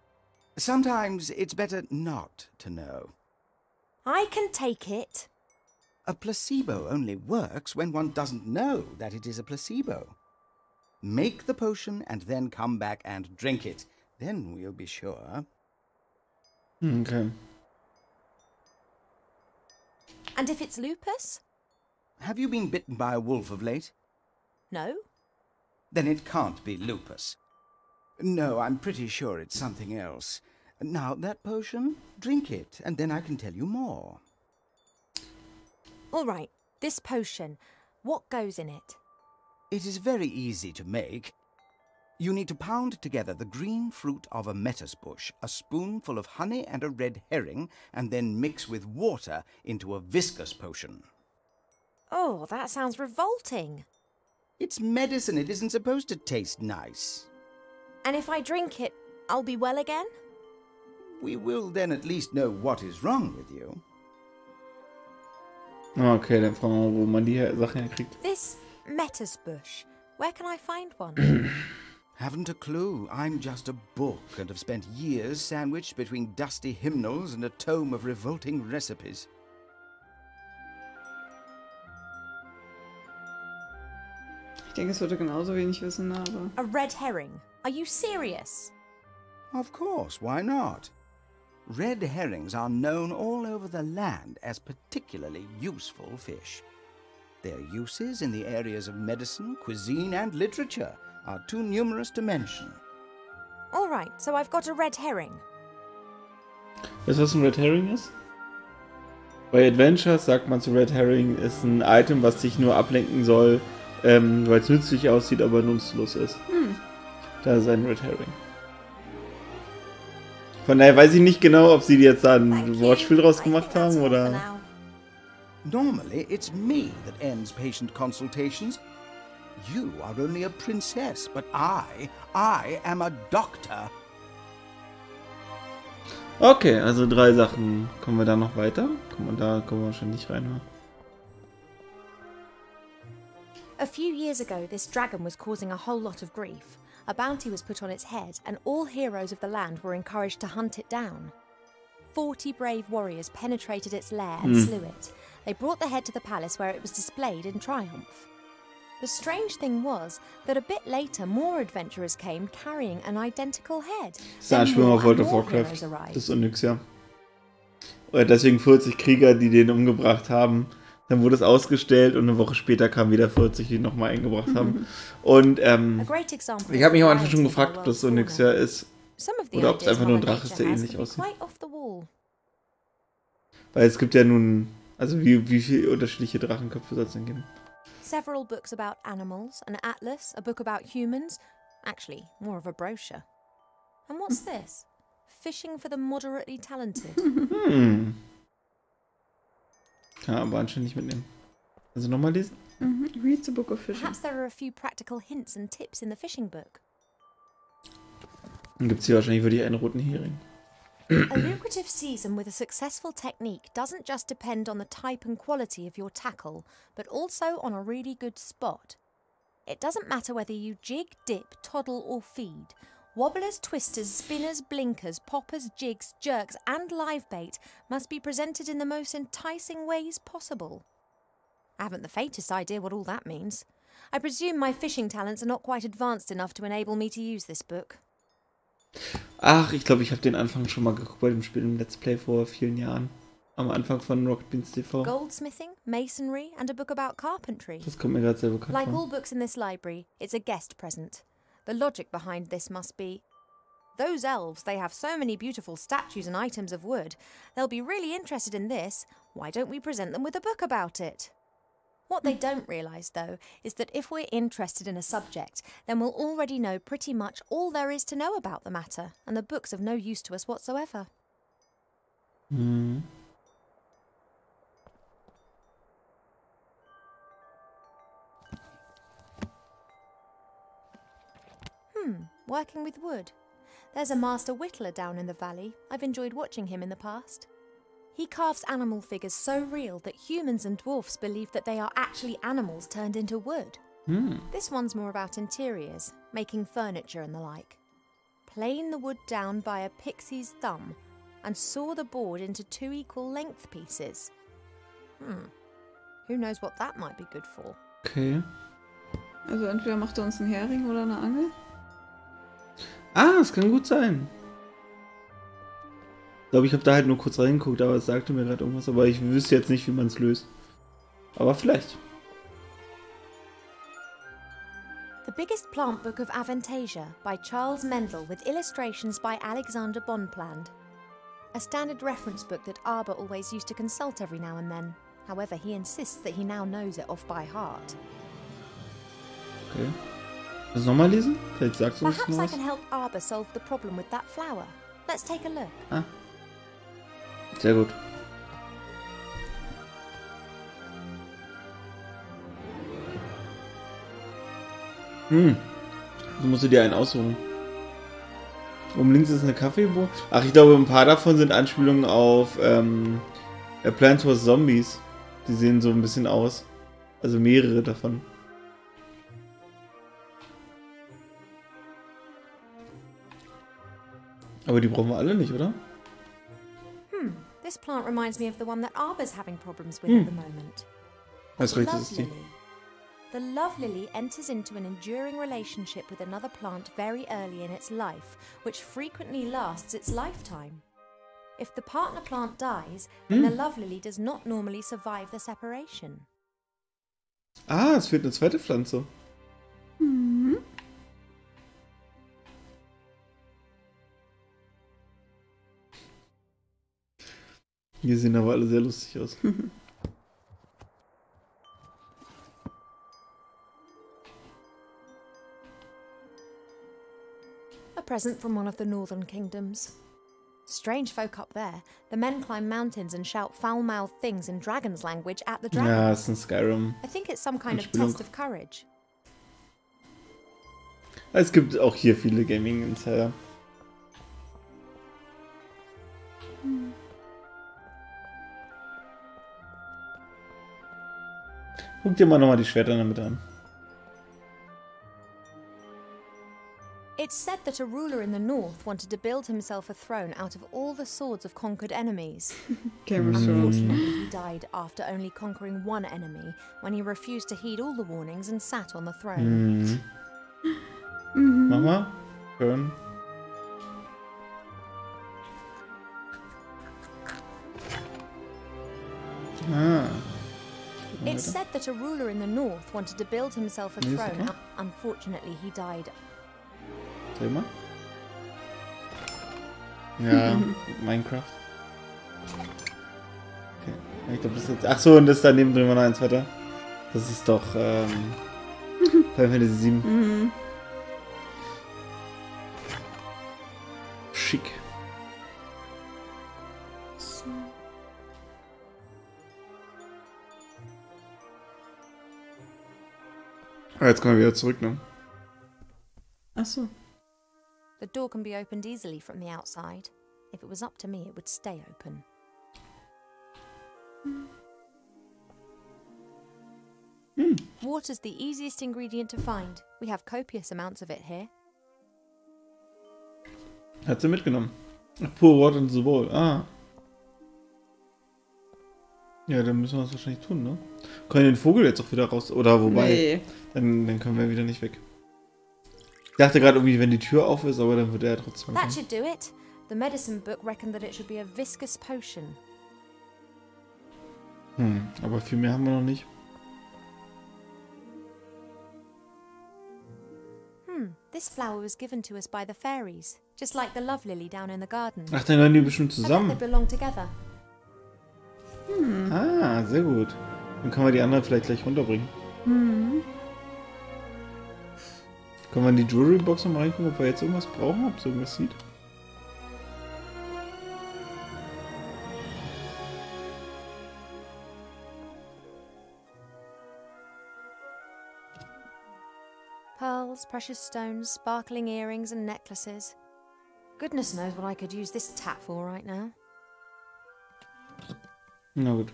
Sometimes it's better not to know.
I can take it.
A placebo only works when one doesn't know that it is a placebo. Make the potion and then come back and drink it. Then we'll be sure.
Okay.
And if it's lupus?
Have you been bitten by a wolf of late?
No.
Then it can't be lupus. No, I'm pretty sure it's something else. Now, that potion, drink it, and then I can tell you more.
All right, this potion, what goes in it?
It is very easy to make. You need to pound together the green fruit of a metis bush, a spoonful of honey and a red herring, and then mix with water into a viscous potion.
Oh, that sounds revolting.
It's medicine. It isn't supposed to taste nice.
And if I drink it, I'll be well again?
We will then at least know what is wrong with you.
Okay, dann fragen wir mal, wo man die Sachen herkriegt.
This metis bush, where can I find one?
Haven't a clue. I'm just a book and have spent years sandwiched between dusty hymnals and a tome of revolting recipes.
denke, es würde genauso wenig wissen, aber...
A red herring? Are you serious?
Of course, why not? Red herrings are known all over the land as particularly useful fish. Their uses in the areas of medicine, cuisine, and literature are too numerous to mention.
All right, so I've got a red herring.
Weißt du, was ein Red Herring ist? Bei Adventures sagt man zu Red Herring, ist ein Item, was dich nur ablenken soll, weil es nützlich aussieht, aber nutzlos ist. Da ist ein Red Herring. Von daher weiß ich nicht genau, ob sie jetzt da ein Wortspiel draus gemacht haben, oder...
Normally, it's me that ends patient consultations. You are only a princess, but I am a doctor.
Okay, also 3 Sachen. Kommen wir da noch weiter? Da kommen wir wahrscheinlich nicht rein.
A few years ago, this dragon was causing a whole lot of grief. A bounty was put on its head, and all heroes of the land were encouraged to hunt it down. 40 brave warriors penetrated its lair and slew it. They brought the head to the palace where it was displayed in triumph. The strange thing was that a bit later more adventurers came carrying an identical head.
Das ist ein Anspielung auf World of Warcraft. Das ist unnix, ja. Oder deswegen 40 Krieger, die den umgebracht haben. Dann wurde es ausgestellt und eine Woche später kamen wieder 40, die nochmal eingebracht haben. Und ich habe mich am Anfang schon gefragt, ob das Unyx ja ist. Oder ob es einfach nur ein Drache ist, der ähnlich aussieht. Weil es gibt ja nun... Also wie viele unterschiedliche Drachenköpfe soll es denn geben?
Several books about animals, an atlas, a book about humans. Actually, more of a brochure. And what's this? Fishing for the moderately talented.
Kann aber anscheinend nicht mitnehmen. Also nochmal lesen?
Read the book of fishing.
Perhaps there are a few practical hints and tips in the fishing book.
Dann gibt es hier wahrscheinlich wirklich einen roten Hering.
A lucrative season with a successful technique doesn't just depend on the type and quality of your tackle, but also on a really good spot. It doesn't matter whether you jig, dip, toddle or feed. Wobblers, twisters, spinners, blinkers, poppers, jigs, jerks and live bait must be presented in the most enticing ways possible. I haven't the faintest idea what all that means. I presume my fishing talents are not quite advanced enough to enable me to use this book.
Ach, ich glaube, ich habe den Anfang schon mal geguckt bei dem Spiel im Let's Play vor vielen Jahren. Am Anfang von Rocket Beans TV.
Goldsmithing, masonry and a book about carpentry.
Das kommt mir gerade sehr bekannt
vor.
Like
all books in this library, it's a guest present. The logic behind this must be... Those elves, they have so many beautiful statues and items of wood. They'll be really interested in this. Why don't we present them with a book about it? What they don't realise, though, is that if we're interested in a subject, then we'll already know pretty much all there is to know about the matter, and the book's of no use to us whatsoever. Working with wood. There's a master whittler down in the valley. I've enjoyed watching him in the past. He carves animal figures so real that humans and dwarfs believe that they are actually animals turned into wood. This one's more about interiors, making furniture and the like. Plane the wood down by a pixie's thumb and saw the board into 2 equal length pieces. Who knows what that might be good for?
Okay.
Also entweder macht uns einen Hering oder eine Angel.
Ah, das kann gut sein. Ich glaube, ich habe da halt nur kurz reingeguckt, aber es sagte mir gerade irgendwas, aber ich wüsste jetzt nicht, wie man es löst. Aber vielleicht.
The Biggest Plant Book of Avantasia by Charles Mendel with illustrations by Alexander Bonpland. A standard reference book that Arbor always used to consult every now and then. However, he insists that he now knows it off by heart.
Okay. Willst du nochmal lesen? Vielleicht sagst du uns
Perhaps
noch
I
was.
can help Arbor solve the problem with that flower. Let's take a look.
Ah. Sehr gut. Du musst dir einen aussuchen. Oben links ist eine Kaffeebohne. Ach, ich glaube, ein paar davon sind Anspielungen auf Plants vs. Zombies. Die sehen so ein bisschen aus. Also mehrere davon. Aber die brauchen wir alle nicht, oder?
This plant reminds me of the one that Arbor's having problems with at the moment.
Das recht ist die.
The love lily enters into an enduring relationship with another plant very early in its life, which frequently lasts its lifetime. If the partner plant dies, then the love lily does not normally survive the separation.
Ah, es fehlt eine zweite Pflanze.
Mhm.
Hier sehen aber alle sehr lustig aus.
A present from one of the northern kingdoms. Strange folk up there. The men climb mountains and shout foul-mouthed things in dragon's language at the dragons.
Ja, es ist ein Skyrim.
I think it's some kind of
Anspielung.
test of courage.
Es gibt auch hier viele Gaming-Insider. Guck dir mal nochmal die Schwerter damit an.
It's said that a ruler in the north wanted to build himself a throne out of all the swords of conquered enemies. Unfortunately, he died after only conquering one enemy, when he refused to heed all the warnings and sat on the throne.
Mach mal. Schön. Ah.
It's said that a ruler in the north wanted to build himself a throne. Unfortunately, he died.
Sag mal. Ja, Minecraft. Okay. Ich glaube, das ist jetzt. Achso, und das daneben drin war noch eins weiter. Das ist doch Final Fantasy 7.
Mhm.
Schick. Ah, jetzt kommen wir wieder zurück, ne?
Achso.
The door can be opened easily from the outside. If it was up to me, it would stay open. Water's the easiest ingredient to find. We have copious amounts of it here.
Hat sie mitgenommen. Ach, pure water and the bowl. Ah. Ja, dann müssen wir das wahrscheinlich tun, ne? Können den Vogel jetzt auch wieder raus. Oder wobei.
Nee.
Dann können wir wieder nicht weg. Ich dachte gerade irgendwie, wenn die Tür auf ist, aber dann wird er trotzdem
That
kommen.
should do it. The medicine book reckoned that it should be a viscous potion.
Aber viel mehr haben wir noch nicht.
This flower was given to us by the fairies, just like the love lily down in the garden.
Ach, dann gehören die bestimmt
I bet
zusammen.
they belong together.
Ah, sehr gut. Dann können wir die anderen vielleicht gleich runterbringen.
Mhm.
Können wir in die Jewelry Box nochmal reingucken, ob wir jetzt irgendwas brauchen, ob es irgendwas sieht?
Pearls, precious stones, sparkling earrings and necklaces. Goodness knows what I could use this tap for right now.
Na gut.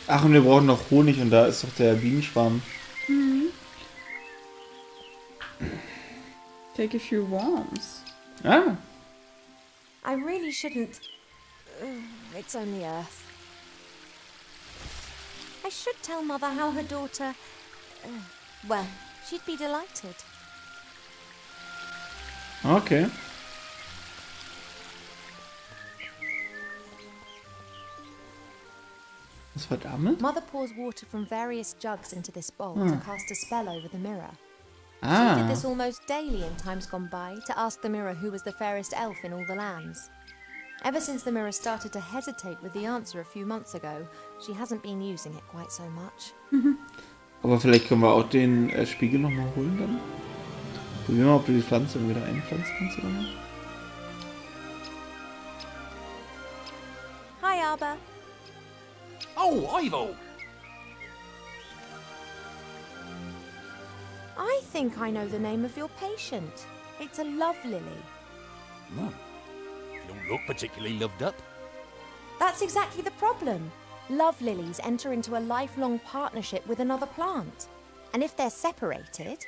Ach, und wir brauchen noch Honig und da ist doch der Bienenschwarm.
Take a few worms.
Ah,
I really shouldn't. It's only Earth. I should tell Mother how her daughter. Well, she'd be delighted.
okay. Was war damit?
Mother pours water from various jugs into this bowl to cast a spell over the mirror. She
Ah,
did this almost daily in times gone by to ask the mirror who was the fairest elf in all the lands. Ever since the mirror started to hesitate with the answer a few months ago, she hasn't been using it quite so much.
aber vielleicht können wir auch den Spiegel nochmal holen dann. Probieren wir mal, ob du die Pflanze wieder einpflanzen kannst oder nicht.
Hi, Arbor.
Oh, Ivo!
I think I know the name of your patient. It's a love lily.
You don't look particularly loved up.
That's exactly the problem. Love lilies enter into a lifelong partnership with another plant. And if they're separated...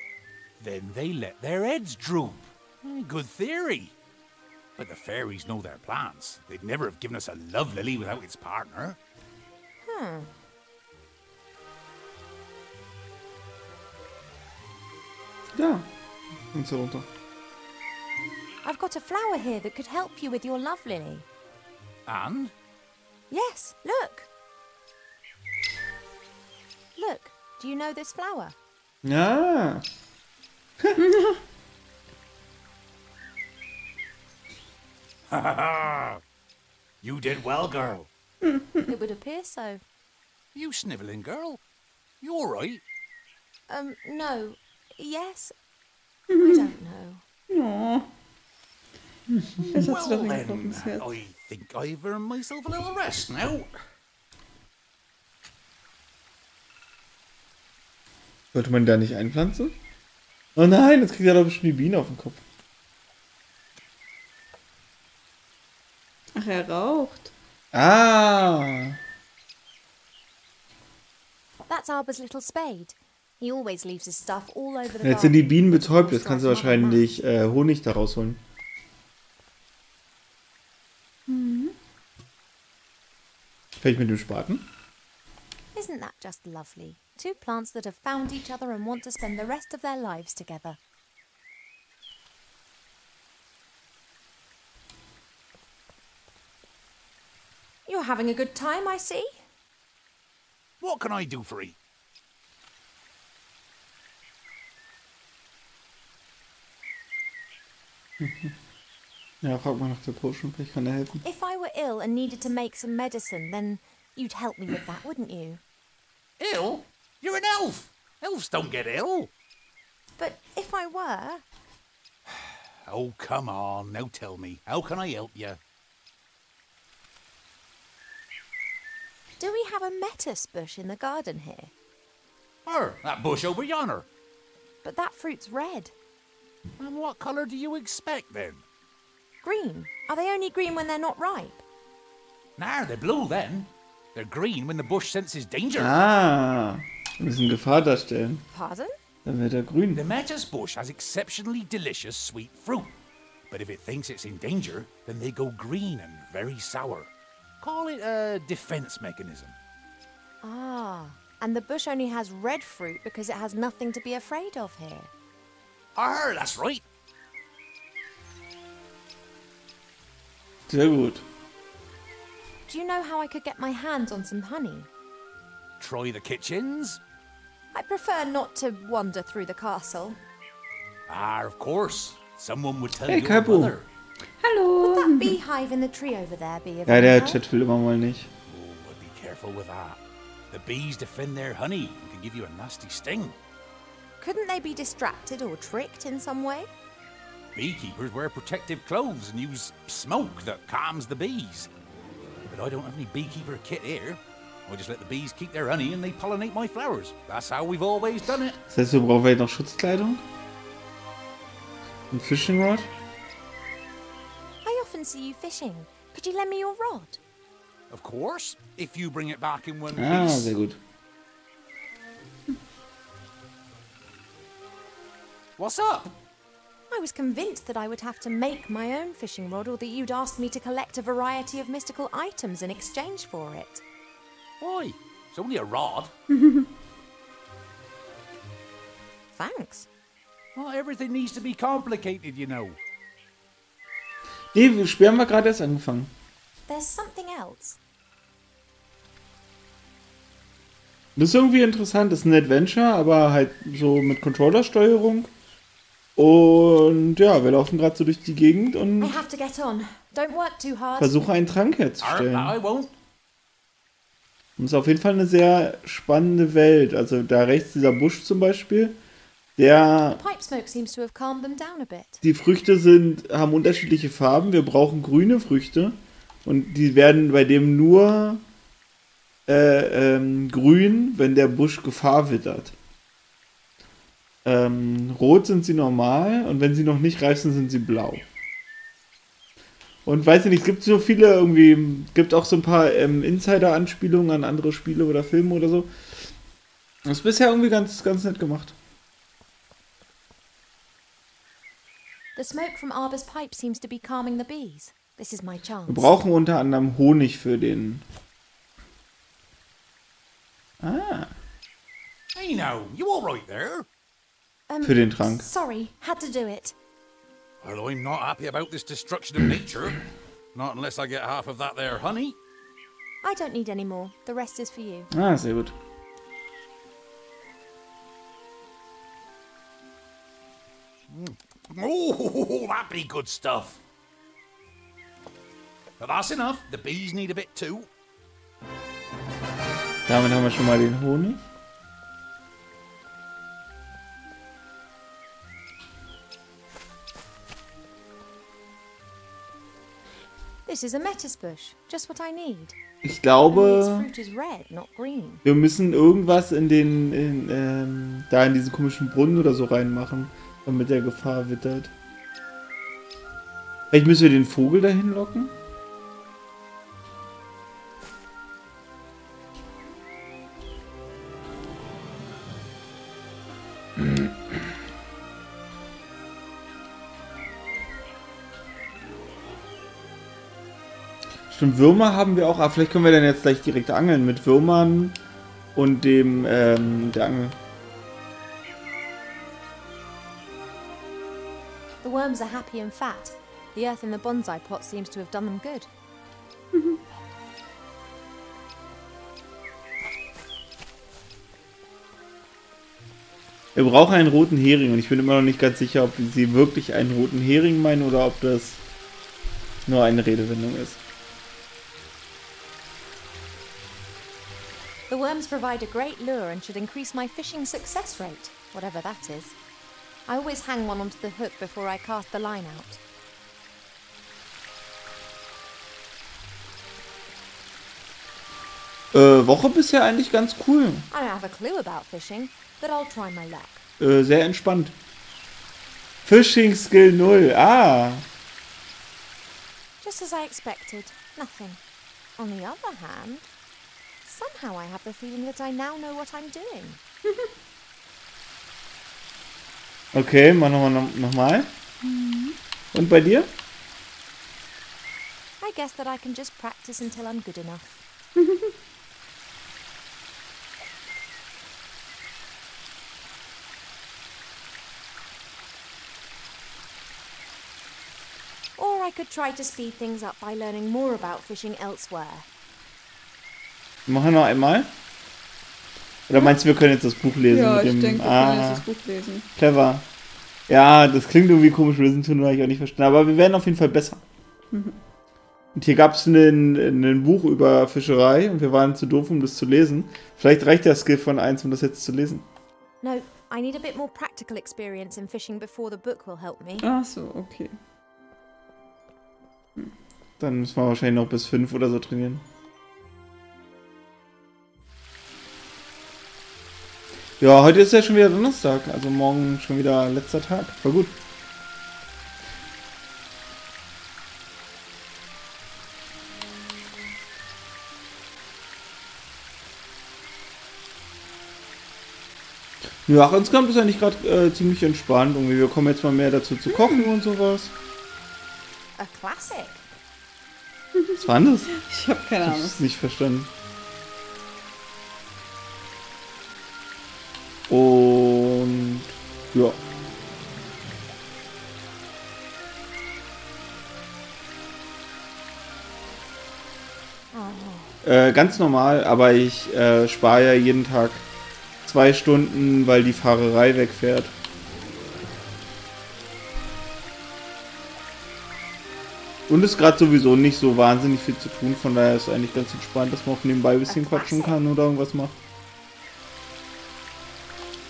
Then they let their heads droop. Good theory. But the fairies know their plants. They'd never have given us a love lily without its partner.
Ja. Und so runter.
I've got a flower here that could help you with your love lily.
And?
Yes, look. Look, do you know this flower?
Ja.
You did well, girl.
It would appear so.
You snivelling, girl? You all right?
No. Yes? I don't know.
Oh. Das hat sie doch
Well
hingebracht ins
then,
Herz.
I think I've earned myself a little rest now.
Sollte man da nicht einpflanzen? Oh nein, jetzt kriegt er doch bestimmt die Biene auf den Kopf.
Ach, er raucht.
Ah.
That's Arbor's little spade. He always leaves his stuff all over the
Jetzt sind die
garden.
Bienen betäubt, jetzt kannst du wahrscheinlich Honig da rausholen. Vielleicht mit dem Spaten?
Isn't that just lovely? Two plants that have found each other and want to spend the rest of their lives together. You're having a good time, I see.
What can I do for you?
Ja, frag mal nach der Potion, vielleicht kann er helfen.
If I were ill and needed to make some medicine, then you'd help me with that, wouldn't you?
Ill? You're an elf. Elves don't get ill.
But if I were...
Oh, come on. Now tell me. How can I help you?
Do we have a metis bush in the garden here?
That bush over yonder.
But that fruit's red.
And what colour do you expect, then?
Green. Are they only green when they're not ripe?
Nah, they're blue, then. They're green when the bush senses danger.
Ah, wir müssen Gefahr darstellen.
Pardon?
Dann wird er grün.
The metis bush has exceptionally delicious sweet fruit. But if it thinks it's in danger, then they go green and very sour. Call it a defense mechanism.
Ah, and the bush only has red fruit because it has nothing to be afraid of here.
That's right.
Sehr gut.
Do you know how I could get my hands on some honey?
Try the kitchens.
I prefer not to wander through the castle.
Of course. Someone would tell
Hey,
your
Kabu.
mother.
Hallo.
Would that beehive in the tree over there be of
Ja,
any
der
help?
Chat will immer mal nicht.
Oh, but be careful with that. The bees defend their honey and can give you a nasty sting.
Couldn't they be distracted or tricked in some way?
Beekeepers wear protective clothes and use smoke that calms the bees. But I don't have any beekeeper kit here. I just let the bees keep their honey and they pollinate my flowers. That's how we've always done it.
Das heißt, wir brauchen vielleicht noch Schutzkleidung? Ein Fishing Rod?
I often see you fishing. Could you lend me your rod?
Of course, if you bring it back in one
Ah,
piece.
sehr gut.
What's up?
I was convinced that I would have to make my own fishing rod or that you'd ask me to collect a variety of mystical items in exchange for it.
Why? It's only a rod.
Thanks.
Not everything needs to be complicated, you know.
Nee, Sperren wir gerade erst angefangen.
There's something else.
Das ist irgendwie interessant. Das ist ein Adventure, aber halt so mit Controller-Steuerung. Und ja, wir laufen gerade so durch die Gegend
I
und
have to get on. Don't work too hard.
versuchen einen Trank herzustellen.
I won't.
Und es ist auf jeden Fall eine sehr spannende Welt. Also da rechts dieser Busch zum Beispiel, der,
Pipe smoke seems to have calmed them down a bit.
die Früchte haben unterschiedliche Farben. Wir brauchen grüne Früchte und die werden bei dem nur grün, wenn der Busch Gefahr wittert. Rot sind sie normal und wenn sie noch nicht reif sind, sind sie blau. Und weiß ich nicht, es gibt so viele irgendwie, gibt auch so ein paar Insider-Anspielungen an andere Spiele oder Filme oder so. Das ist bisher irgendwie ganz, ganz nett gemacht.
The smoke from Arbor's pipe seems to be calming the bees. This is my chance.
Wir brauchen unter anderem Honig für den...
Hey now, you all right there?
Für den Trank.
Sorry, had to do it.
Well, I'm not happy about this destruction of nature. Not unless I get half of that there honey.
I don't need any more. The rest is for you.
Ah, sehr gut.
Oh, that'd be good stuff. But that's enough. The bees need a bit too.
Damit haben wir schon mal den Honig.
This is a lettuce bush. Just what I need.
Ich glaube,
Only its fruit is red, not green.
wir müssen irgendwas in den, da in diesen komischen Brunnen oder so reinmachen, damit der Gefahr wittert. Vielleicht müssen wir den Vogel dahin locken? Stimmt, Würmer haben wir auch. Ah, vielleicht können wir dann jetzt gleich direkt angeln mit Würmern und dem, der Angel.
The worms are happy and fat. The earth in the bonsai pot seems to have done them good.
Wir brauchen einen roten Hering und ich bin immer noch nicht ganz sicher, ob sie wirklich einen roten Hering meinen oder ob das nur eine Redewendung ist.
The worms provide a great lure and should increase my fishing success rate, whatever that is. I always hang one onto the hook before I cast the line out.
Woche bisher eigentlich ganz cool.
I don't have a clue about fishing, but I'll try my luck.
Sehr entspannt. Fishing Skill 0. Ah.
Just as I expected. Nothing. On the other hand, somehow I have the feeling that I now know what I'm doing.
Okay, machen wir nochmal. Und bei dir?
I guess that I can just practice until I'm good enough. Or I could try to speed things up by learning more about fishing elsewhere.
Machen wir noch einmal? Oder meinst du, wir können jetzt das Buch lesen?
Ja,
mit dem,
ich denke, wir können jetzt das Buch lesen.
Clever. Ja, das klingt irgendwie komisch, Risen tun, habe ich auch nicht verstanden. Aber wir werden auf jeden Fall besser. Und hier gab es ein Buch über Fischerei und wir waren zu doof, um das zu lesen. Vielleicht reicht der Skill von 1, um das jetzt zu lesen.
No, I need a bit more practical experience in fishing before the book will help me.
Ach so, okay.
Dann müssen wir wahrscheinlich noch bis 5 oder so trainieren. Ja, heute ist ja schon wieder Donnerstag, also morgen schon wieder letzter Tag. Voll gut. Ja, insgesamt ist eigentlich gerade ziemlich entspannt. Irgendwie, wir kommen jetzt mal mehr dazu zu kochen und sowas.
A classic.
Was war denn das?
Ich habe keine
Ich
Ahnung.
hab's nicht verstanden. Und ja. Ganz normal, aber ich spare ja jeden Tag 2 Stunden, weil die Fahrerei wegfährt. Und ist gerade sowieso nicht so wahnsinnig viel zu tun, von daher ist es eigentlich ganz entspannt, dass man auch nebenbei ein bisschen quatschen kann oder irgendwas macht.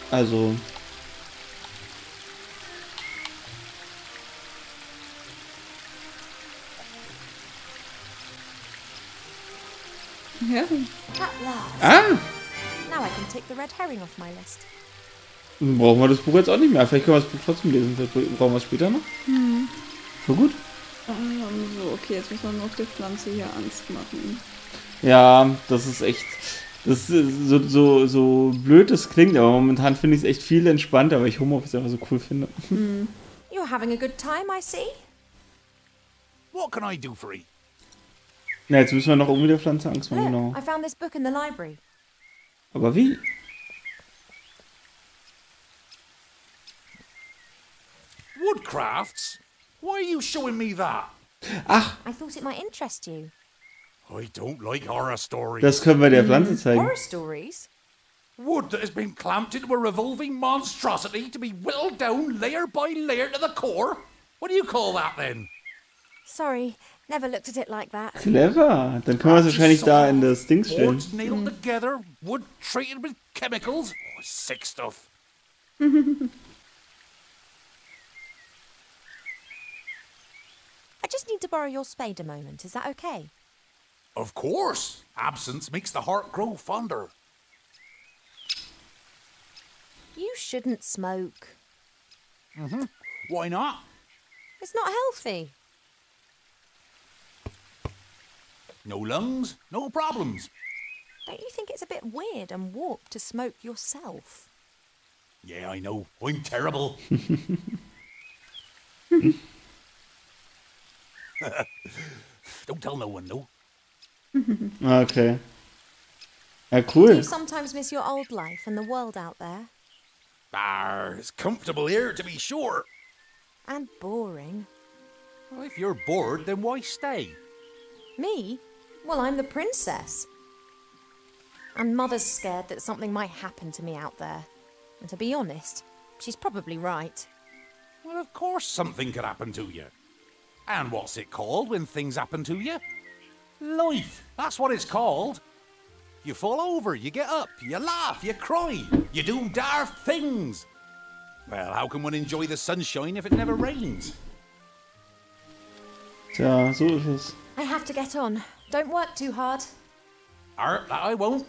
Also.
Ja.
At last.
Ah!
Now I can tick the red herring off my list.
Dann brauchen wir das Buch jetzt auch nicht mehr. Vielleicht können wir das Buch trotzdem lesen. Vielleicht brauchen wir es später noch. Voll gut.
So, okay, jetzt müssen wir noch der Pflanze hier Angst machen.
Ja, das ist echt... Das ist so blöd es klingt, aber momentan finde ich es echt viel entspannter, weil ich Homeoffice einfach so cool finde.
You're having a good time, I see.
What can I do for you?
Na, jetzt müssen wir noch irgendwie der Pflanze Angst machen, genau.
I found this book in the library.
Aber wie?
Woodcrafts? Why are you showing me that?
Ach,
I thought it might interest you.
I don't like horror stories.
das können wir der Pflanze zeigen.
Horror stories?
Wood that has been clamped into a revolving monstrosity to be whittled down layer by layer to the core? What do you call that then?
Sorry, never looked at it like that.
Clever. Dann können wir es wahrscheinlich da in das Ding stellen.
Boards nailed together, wood treated with chemicals. Oh, sick stuff.
I just need to borrow your spade a moment. Is that okay?
Of course. Absence makes the heart grow fonder.
You shouldn't smoke.
Why not?
It's not healthy.
No lungs, no problems.
Don't you think it's a bit weird and warped to smoke yourself?
Yeah, I know. I'm terrible. Don't tell no one, though.
Okay. Ja,
Do
cool.
you sometimes miss your old life and the world out there?
It's comfortable here, to be sure.
And boring.
Well, if you're bored, then why stay?
Me? Well, I'm the princess. And Mother's scared that something might happen to me out there. And to be honest, she's probably right.
Well, of course something could happen to you. And what's it called when things happen to you? Life. That's what it's called. You fall over, you get up, you laugh, you cry, you do daft things. Well, how can one enjoy the sunshine if it never rains?
Tja, so ist es.
I have to get on. Don't work too hard.
That I won't.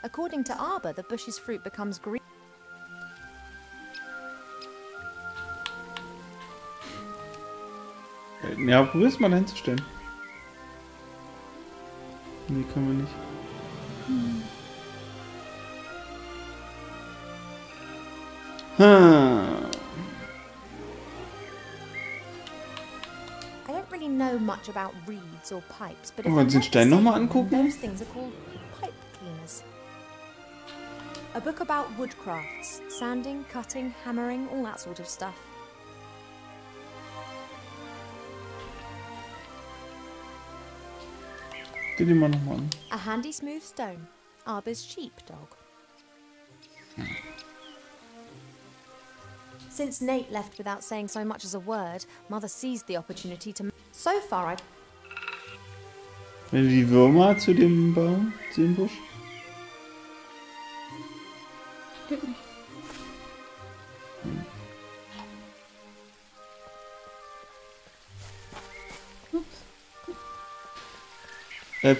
According to Arbor, the bush's fruit becomes green.
Ja, probier's mal dahin zu stellen. Nee, können wir nicht.
I don't really know much about reeds or pipes, but if
Wollen wir uns den Stein noch mal angucken?
those things are called pipe cleaners. A book about woodcrafts, sanding, cutting, hammering, all that sort of stuff.
Geh die mal nochmal an.
A handy smooth stone, Arbor's sheepdog. Since Nate left without saying so much as a word, Mother seized the opportunity to... So far, I've...
Wenn die Würmer zu dem Baum, zu dem Busch.
Geht nicht.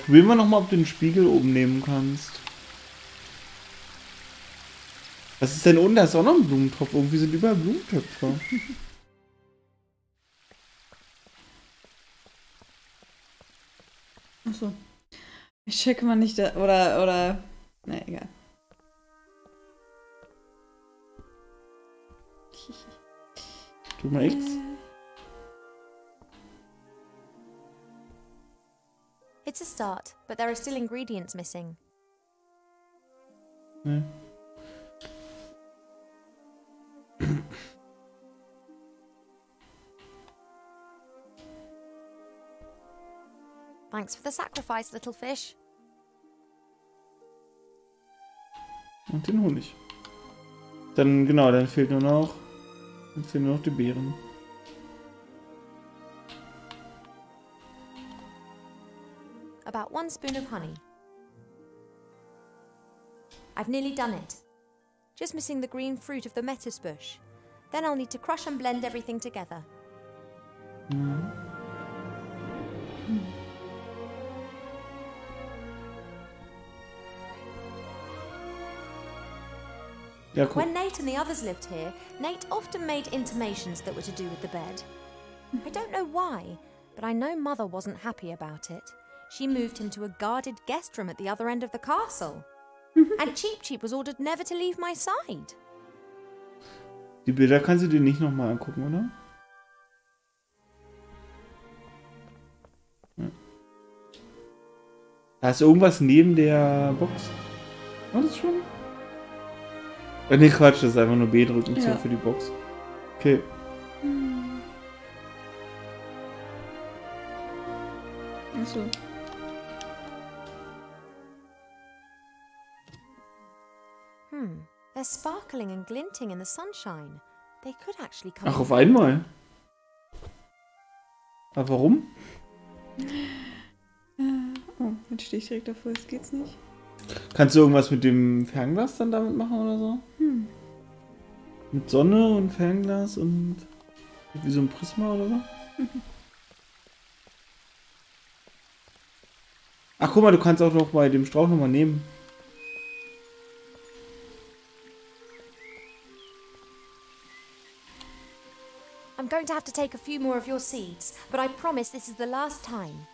Probieren wir nochmal, ob du den Spiegel oben nehmen kannst. Was ist denn unten? Da ist auch noch ein Blumentopf. Irgendwie sind überall Blumentöpfe.
Achso. Ich checke mal nicht da. Oder. Na, egal.
Tu mal X.
It's a start, but there are still ingredients missing.
Ne.
Thanks for the sacrifice, little fish.
Und den Honig. Dann, genau, dann fehlt nur noch. Dann fehlen nur noch die Beeren.
About 1 spoon of honey. I've nearly done it. Just missing the green fruit of the lettuce bush. Then I'll need to crush and blend everything together.
Ja, cool.
When Nate and the others lived here, Nate often made intimations that were to do with the bed. I don't know why, but I know Mother wasn't happy about it. She moved him to a guarded guest room at the other end of the castle. And Cheep Cheep was ordered never to leave my side.
Die Bilder kannst du dir nicht nochmal angucken, oder? Ja. Da ist irgendwas neben der Box. War das schon? Ne, Quatsch, das ist einfach nur B drücken
Ja.
für die Box. Okay.
Achso.
They're sparkling and glinting in the sunshine. They could actually come.
Ach, auf einmal? Aber warum?
Oh, jetzt stehe ich direkt davor, jetzt geht's nicht.
Kannst du irgendwas mit dem Fernglas dann damit machen oder so? Mit Sonne und Fernglas und wie so ein Prisma oder so? Ach, guck mal, du kannst auch noch bei dem Strauch nochmal nehmen.
I'm going to have to take a few more of your seeds, but I promise this is the last time.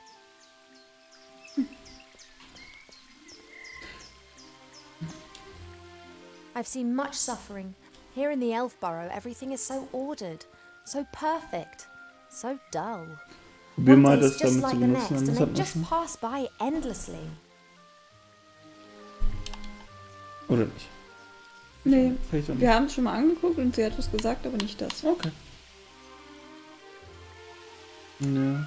I've seen much suffering. Here in the Elf Burrow, everything is so ordered, so perfect, so dull.
Probier
One
mal
day is
das
just
damit
like
zu
the
benutzen,
next,
dann
and
ist
they
das
just
schon.
pass by endlessly.
Oder nicht?
Nee,
Vielleicht auch nicht.
wir haben es schon mal angeguckt und sie hat was gesagt, aber nicht das.
Okay. Ja.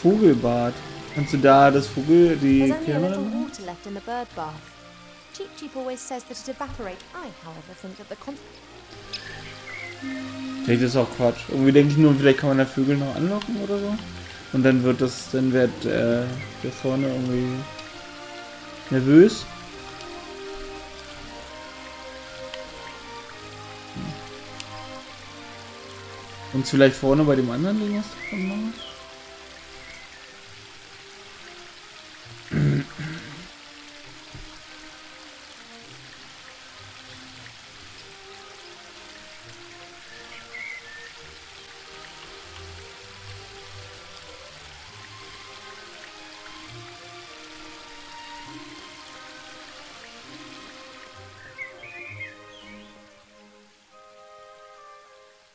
Vogelbad. Kannst du da das Vogel, die
There's only a little
Kämmerin?
water left in the bird bath. Cheep Cheep always says that it evaporates. I, however, think that the
Vielleicht ist auch Quatsch. Irgendwie denke ich nur, vielleicht kann man da Vögel noch anlocken oder so. Und dann wird das, dann wird der vorne irgendwie nervös. Und vielleicht vorne bei dem anderen Ding was davon machen?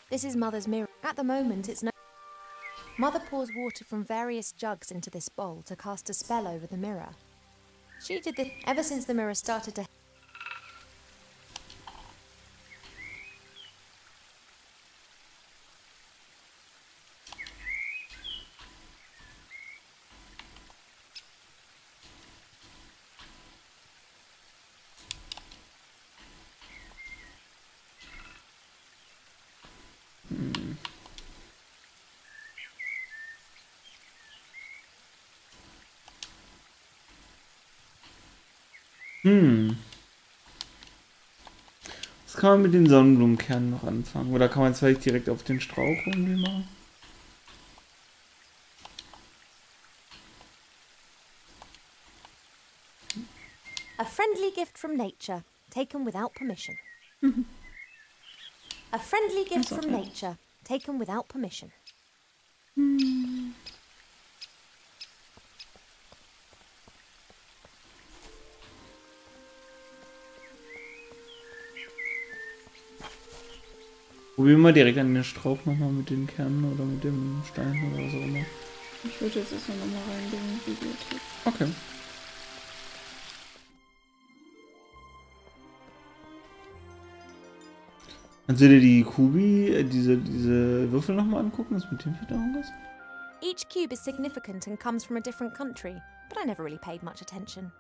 This is Mother's mirror. At the moment, it's no. Mother pours water from various jugs into this bowl to cast a spell over the mirror. She did this ever since the mirror started to.
Was kann man mit den Sonnenblumenkernen noch anfangen? Oder kann man es vielleicht direkt auf den Strauch irgendwie machen?
A friendly gift from nature, taken without permission. A friendly gift from nature, taken without permission.
Probieren wir direkt an den Strauch nochmal mit den Kernen oder mit dem Stein oder was auch immer.
Ich würde jetzt erstmal nochmal reingehen in die Bibliothek.
Okay. Kannst du dir die Kubi, diese Würfel nochmal angucken? Ist mit dem wieder irgendwas?
Each cube is significant and comes from a different country, but I never really paid much attention.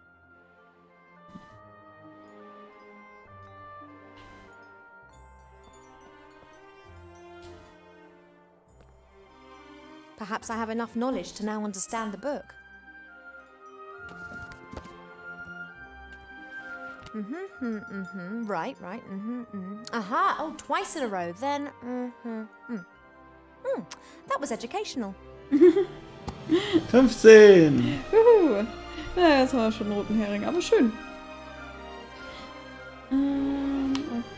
Perhaps I have enough knowledge to now understand the book. Right. Aha, oh, twice in a row. Then, that was educational.
15!
Juhu. Na, jetzt haben wir schon einen roten Hering, aber schön.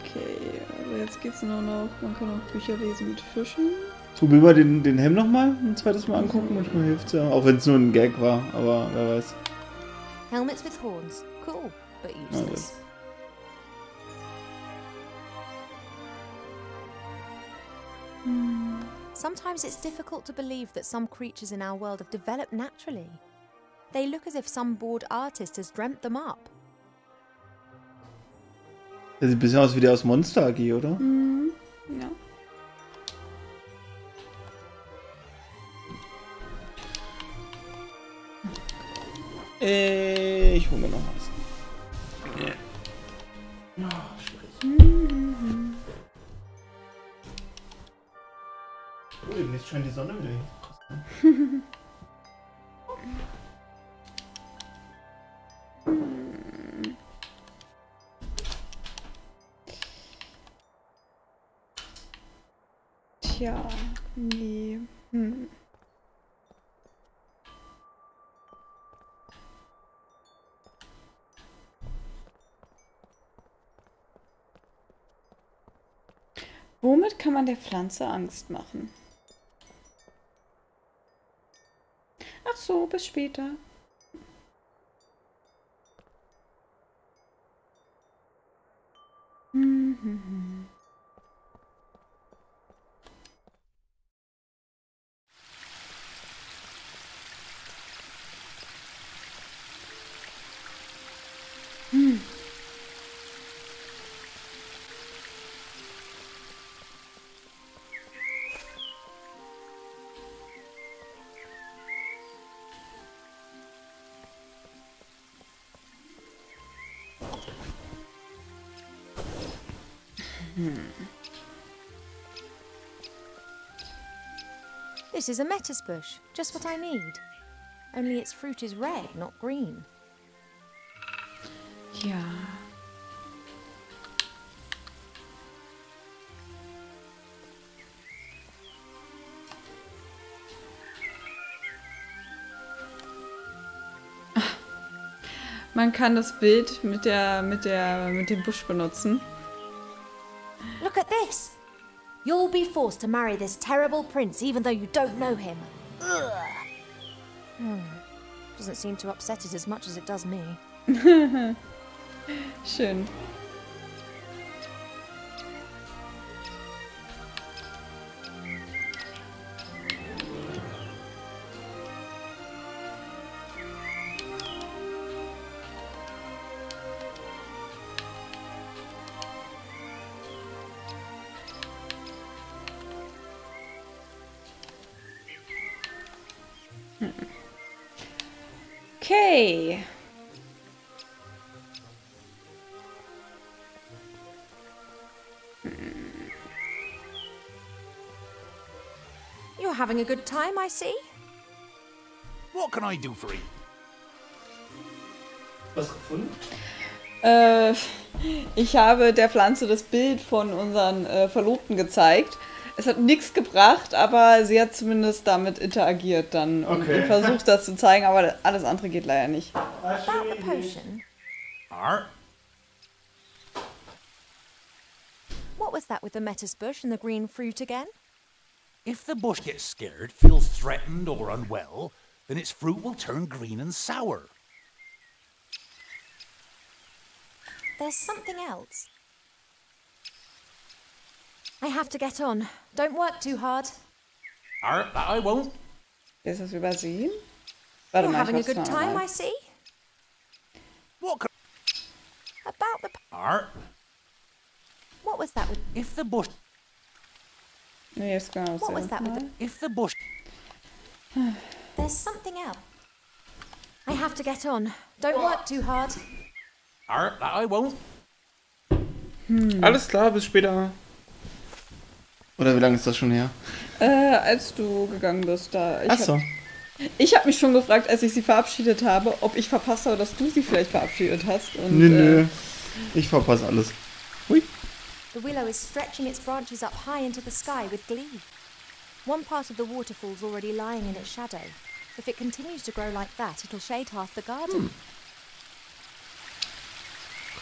Okay, also jetzt geht's nur noch, man kann auch Bücher lesen mit Fischen.
Probier mal den Helm nochmal ein zweites Mal angucken, manchmal hilft's ja. Auch wenn es nur ein Gag war, aber wer weiß.
Helmets with horns. Cool, but useless. Sometimes it's difficult to believe that some creatures in our world have developed naturally. They look as if some bored artist has dreamt them up.
Das sieht ein bisschen aus wie der aus Monster AG, oder?
Mhm. Ja.
Ich hole mir noch was. Oh, schlecht. Oh, jetzt scheint die Sonne wieder hin. Krass, ne?
Tja, nee. Womit kann man der Pflanze Angst machen? Ach so, bis später.
This is a metis bush, just what I need. Only its fruit is red, not green.
Ja. Man kann das Bild mit dem Busch benutzen.
Look at this! You'll be forced to marry this terrible prince even though you don't know him. Doesn't seem to upset it as much as it does me.
Schön. Okay.
You're having a good time, I see.
What can I do for you?
Was gefunden?
Ich habe der Pflanze das Bild von unseren Verlobten gezeigt. Es hat nichts gebracht, aber sie hat zumindest damit interagiert dann und versucht, das zu zeigen, aber alles andere geht leider nicht.
About the potion. What was that with the metis bush and the green fruit again?
If the bush gets scared, feels threatened or unwell, then its fruit will turn green and sour.
There's something else. I have to get on. Don't work too hard.
That I won't.
Ist das übersehen? Warte
You're
mal,
having a
ich
good
mach's
time,
mal.
I see.
What can...
About the... What was that with...
If the bush...
Nee, ist genau
What was that with the...
If the bush...
There's something else. I have to get on. Don't work too hard.
That I won't.
Alles klar, bis später. Oder wie lange ist das schon her?
Als du gegangen bist, da.
Achso.
Ich habe mich schon gefragt, als ich sie verabschiedet habe, ob ich verpasst habe, dass du sie vielleicht verabschiedet hast. Und,
Nö. Ich verpasse alles. Hui.
The willow is stretching its branches up high into the sky with glee. One part of the waterfall's already lying in its shadow. If it continues to grow like that, it'll shade half the garden.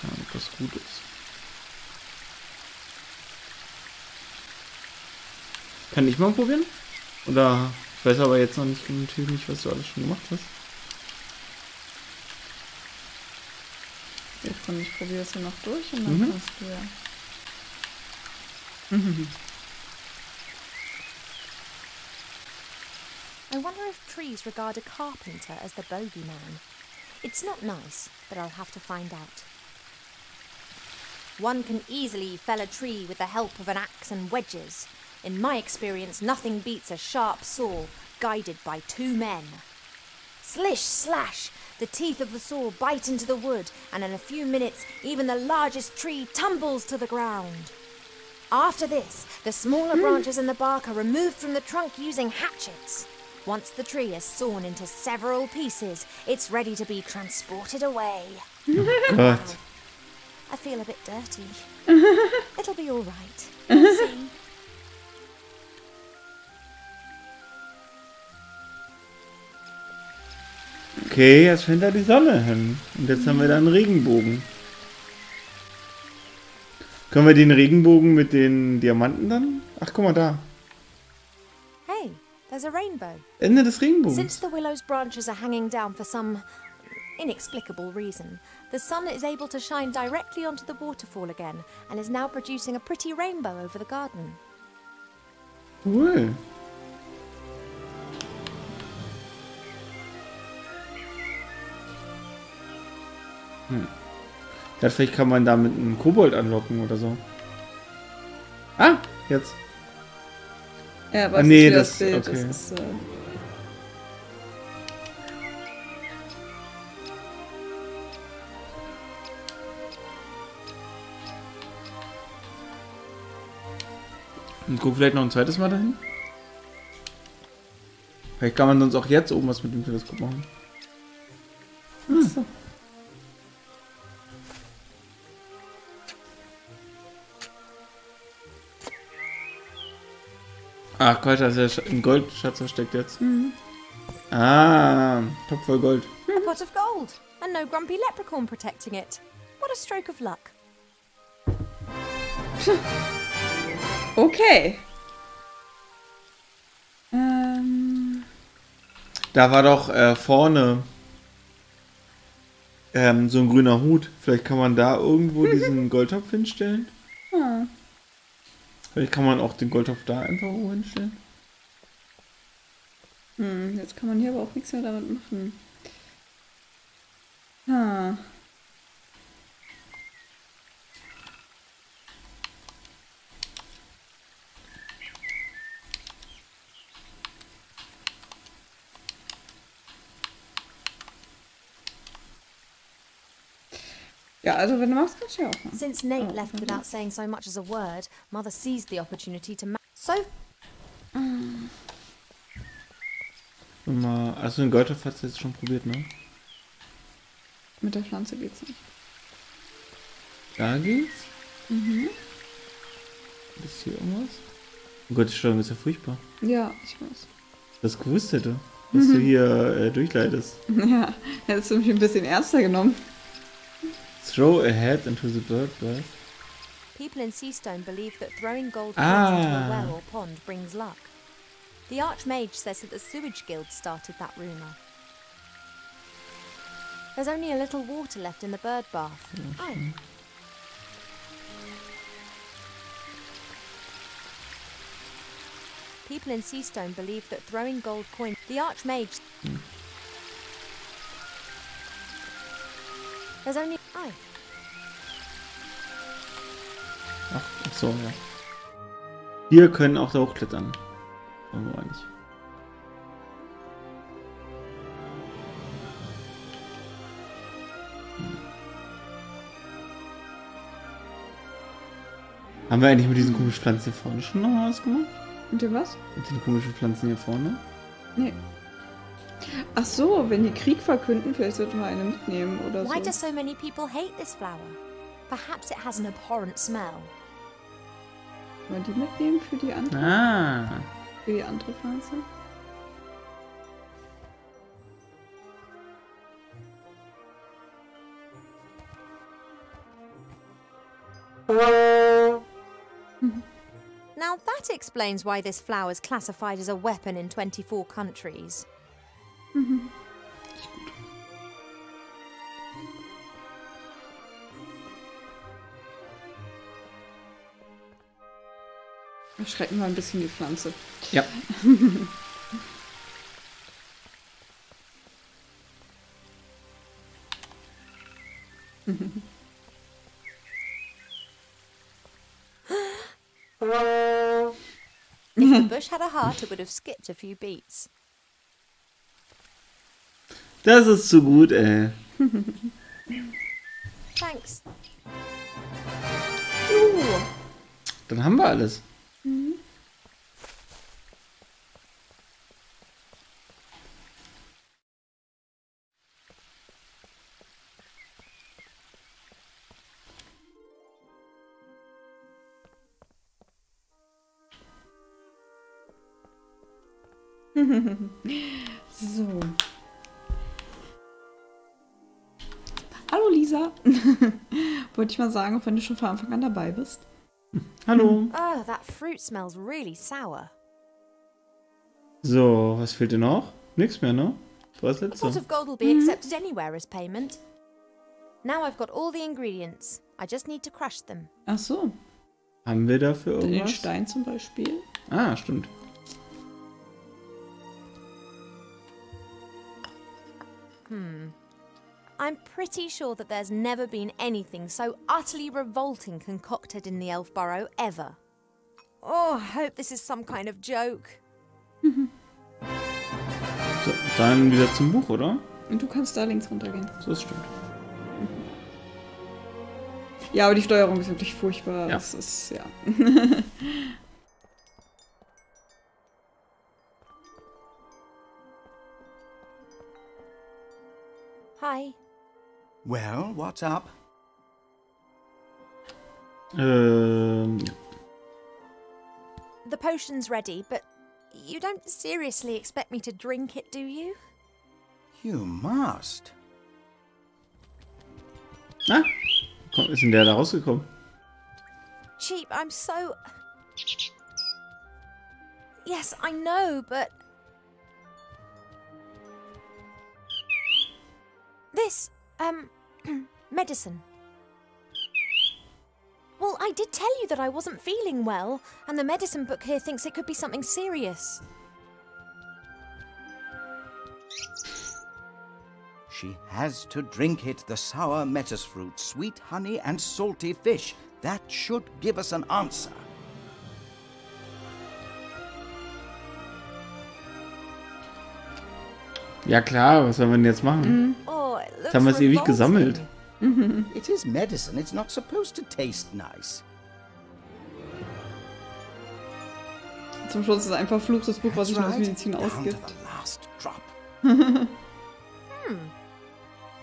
Keine Ahnung, ob das gut ist. Kann ich mal probieren? Oder ich weiß aber jetzt noch nicht natürlich nicht, was du alles schon gemacht hast.
Ich probiere es hier noch durch und dann kannst du ja.
I wonder if trees regard a carpenter as the bogeyman. It's not nice, but I'll have to find out. One can easily fell a tree with the help of an axe and wedges. In my experience, nothing beats a sharp saw guided by two men. Slish, slash! The teeth of the saw bite into the wood, and in a few minutes, even the largest tree tumbles to the ground. After this, the smaller branches and the bark are removed from the trunk using hatchets. Once the tree is sawn into several pieces, it's ready to be transported away.
Oh Gott.
I feel a bit dirty. It'll be all right. We'll see.
Okay, jetzt scheint da die Sonne hin. Und jetzt haben wir da einen Regenbogen. Können wir den Regenbogen mit den Diamanten dann? Ach, guck mal da.
Hey, there's a rainbow.
Ende des Regenbogens.
Since the willow's branches are hanging down for some inexplicable reason, the sun is able to shine directly onto the waterfall again and is now producing a pretty rainbow over the garden.
Cool. Ja, vielleicht kann man damit einen Kobold anlocken oder so. Ah, jetzt.
Ja, aber
nee,
das Bild.
Okay.
Das ist,
Und guck vielleicht noch ein zweites Mal dahin. Vielleicht kann man sonst auch jetzt oben was mit dem Teleskop machen.
Achso.
Ach Gott, da ist ja ein Goldschatz versteckt jetzt. Ah, Topf voll Gold.
A pot of gold, and no grumpy leprechaun protecting it. What a stroke of luck.
Okay.
Da war doch vorne so ein grüner Hut. Vielleicht kann man da irgendwo diesen Goldtopf hinstellen.
Ah.
Vielleicht kann man auch den Goldtopf da einfach irgendwo hinstellen.
Jetzt kann man hier aber auch nichts mehr damit machen. Ah. Ja, also wenn du magst, kannst du ja auch machen.
Since Nate left without saying so much as a word, Mother seized the opportunity to
Also den Goldtopf hast du jetzt schon probiert, ne?
Mit der Pflanze geht's nicht.
Da geht's? Ist hier irgendwas? Oh Gott, die Steuerung ist ja furchtbar.
Ja, ich weiß.
Das gewusst hätte, dass du hier durchleitest.
Ja, hättest du mich ein bisschen ernster genommen.
Throw a head into the bird bath.
People in Seastone believe that throwing gold coins into a well or pond brings luck. The Archmage says that the Sewage Guild started that rumour. There's only a little water left in the bird bath. Oh. People in Seastone believe that throwing gold coins... The Archmage... There's only... Oh.
Ach so, ja. Wir können auch da hochklettern. Wollen wir nicht. Haben wir eigentlich mit diesen komischen Pflanzen hier vorne schon noch was gemacht?
Mit dem was?
Mit den komischen Pflanzen hier vorne?
Nee. Ach so, wenn die Krieg verkünden, vielleicht sollten wir eine mitnehmen oder so.
Why do so many people hate this flower? Perhaps it has an abhorrent smell.
Wollen wir die mitnehmen für die andere? Für die andere Pflanze?
Now that explains why this flower is classified as a weapon in 24 countries.
Erschrecken wir ein bisschen die Pflanze.
Ja.
If the bush had a heart, it would have skipped a few beats.
Das ist zu gut, ey.
Thanks.
Dann haben wir alles.
So. Hallo Lisa. Wollte ich mal sagen, wenn du schon von Anfang an dabei bist.
Hallo.
Oh, that fruit smells really sour.
So, was fehlt dir noch? Nichts mehr, ne? Was
A
letzte?
pot of gold will be accepted anywhere as payment. Now I've got all the ingredients. I just need to crush them.
Ach so.
Haben wir dafür
Den
irgendwas?
Stein zum Beispiel.
Ah, stimmt.
I'm pretty sure that there's never been anything so utterly revolting concocted in the Elf Burrow ever. Oh, I hope this is some kind of joke.
So, dann wieder zum Buch, oder?
Und du kannst da links runtergehen.
So, das stimmt.
Ja, aber die Steuerung ist wirklich furchtbar.
Ja.
Das ist, ja.
Hi.
Well, what's up?
Ja.
The potion's ready, but you don't seriously expect me to drink it, do you?
You must.
Na? Komm, ist denn der da rausgekommen?
Cheap, I'm so... Yes, I know, but... This, medicine. Well, I did tell you that I wasn't feeling well, and the medicine book here thinks it could be something serious.
She has to drink it, the sour metis fruit, sweet honey and salty fish. That should give us an answer.
Ja klar, was sollen wir denn jetzt machen?
Oh, it
Jetzt
looks
haben wir es ewig
revolting.
gesammelt.
It is medicine. It's not supposed to taste nice.
Zum Schluss ist es einfach verfluchtes Buch, was sich nur als
That's
Medizin
down to
ausgibt.
the last drop.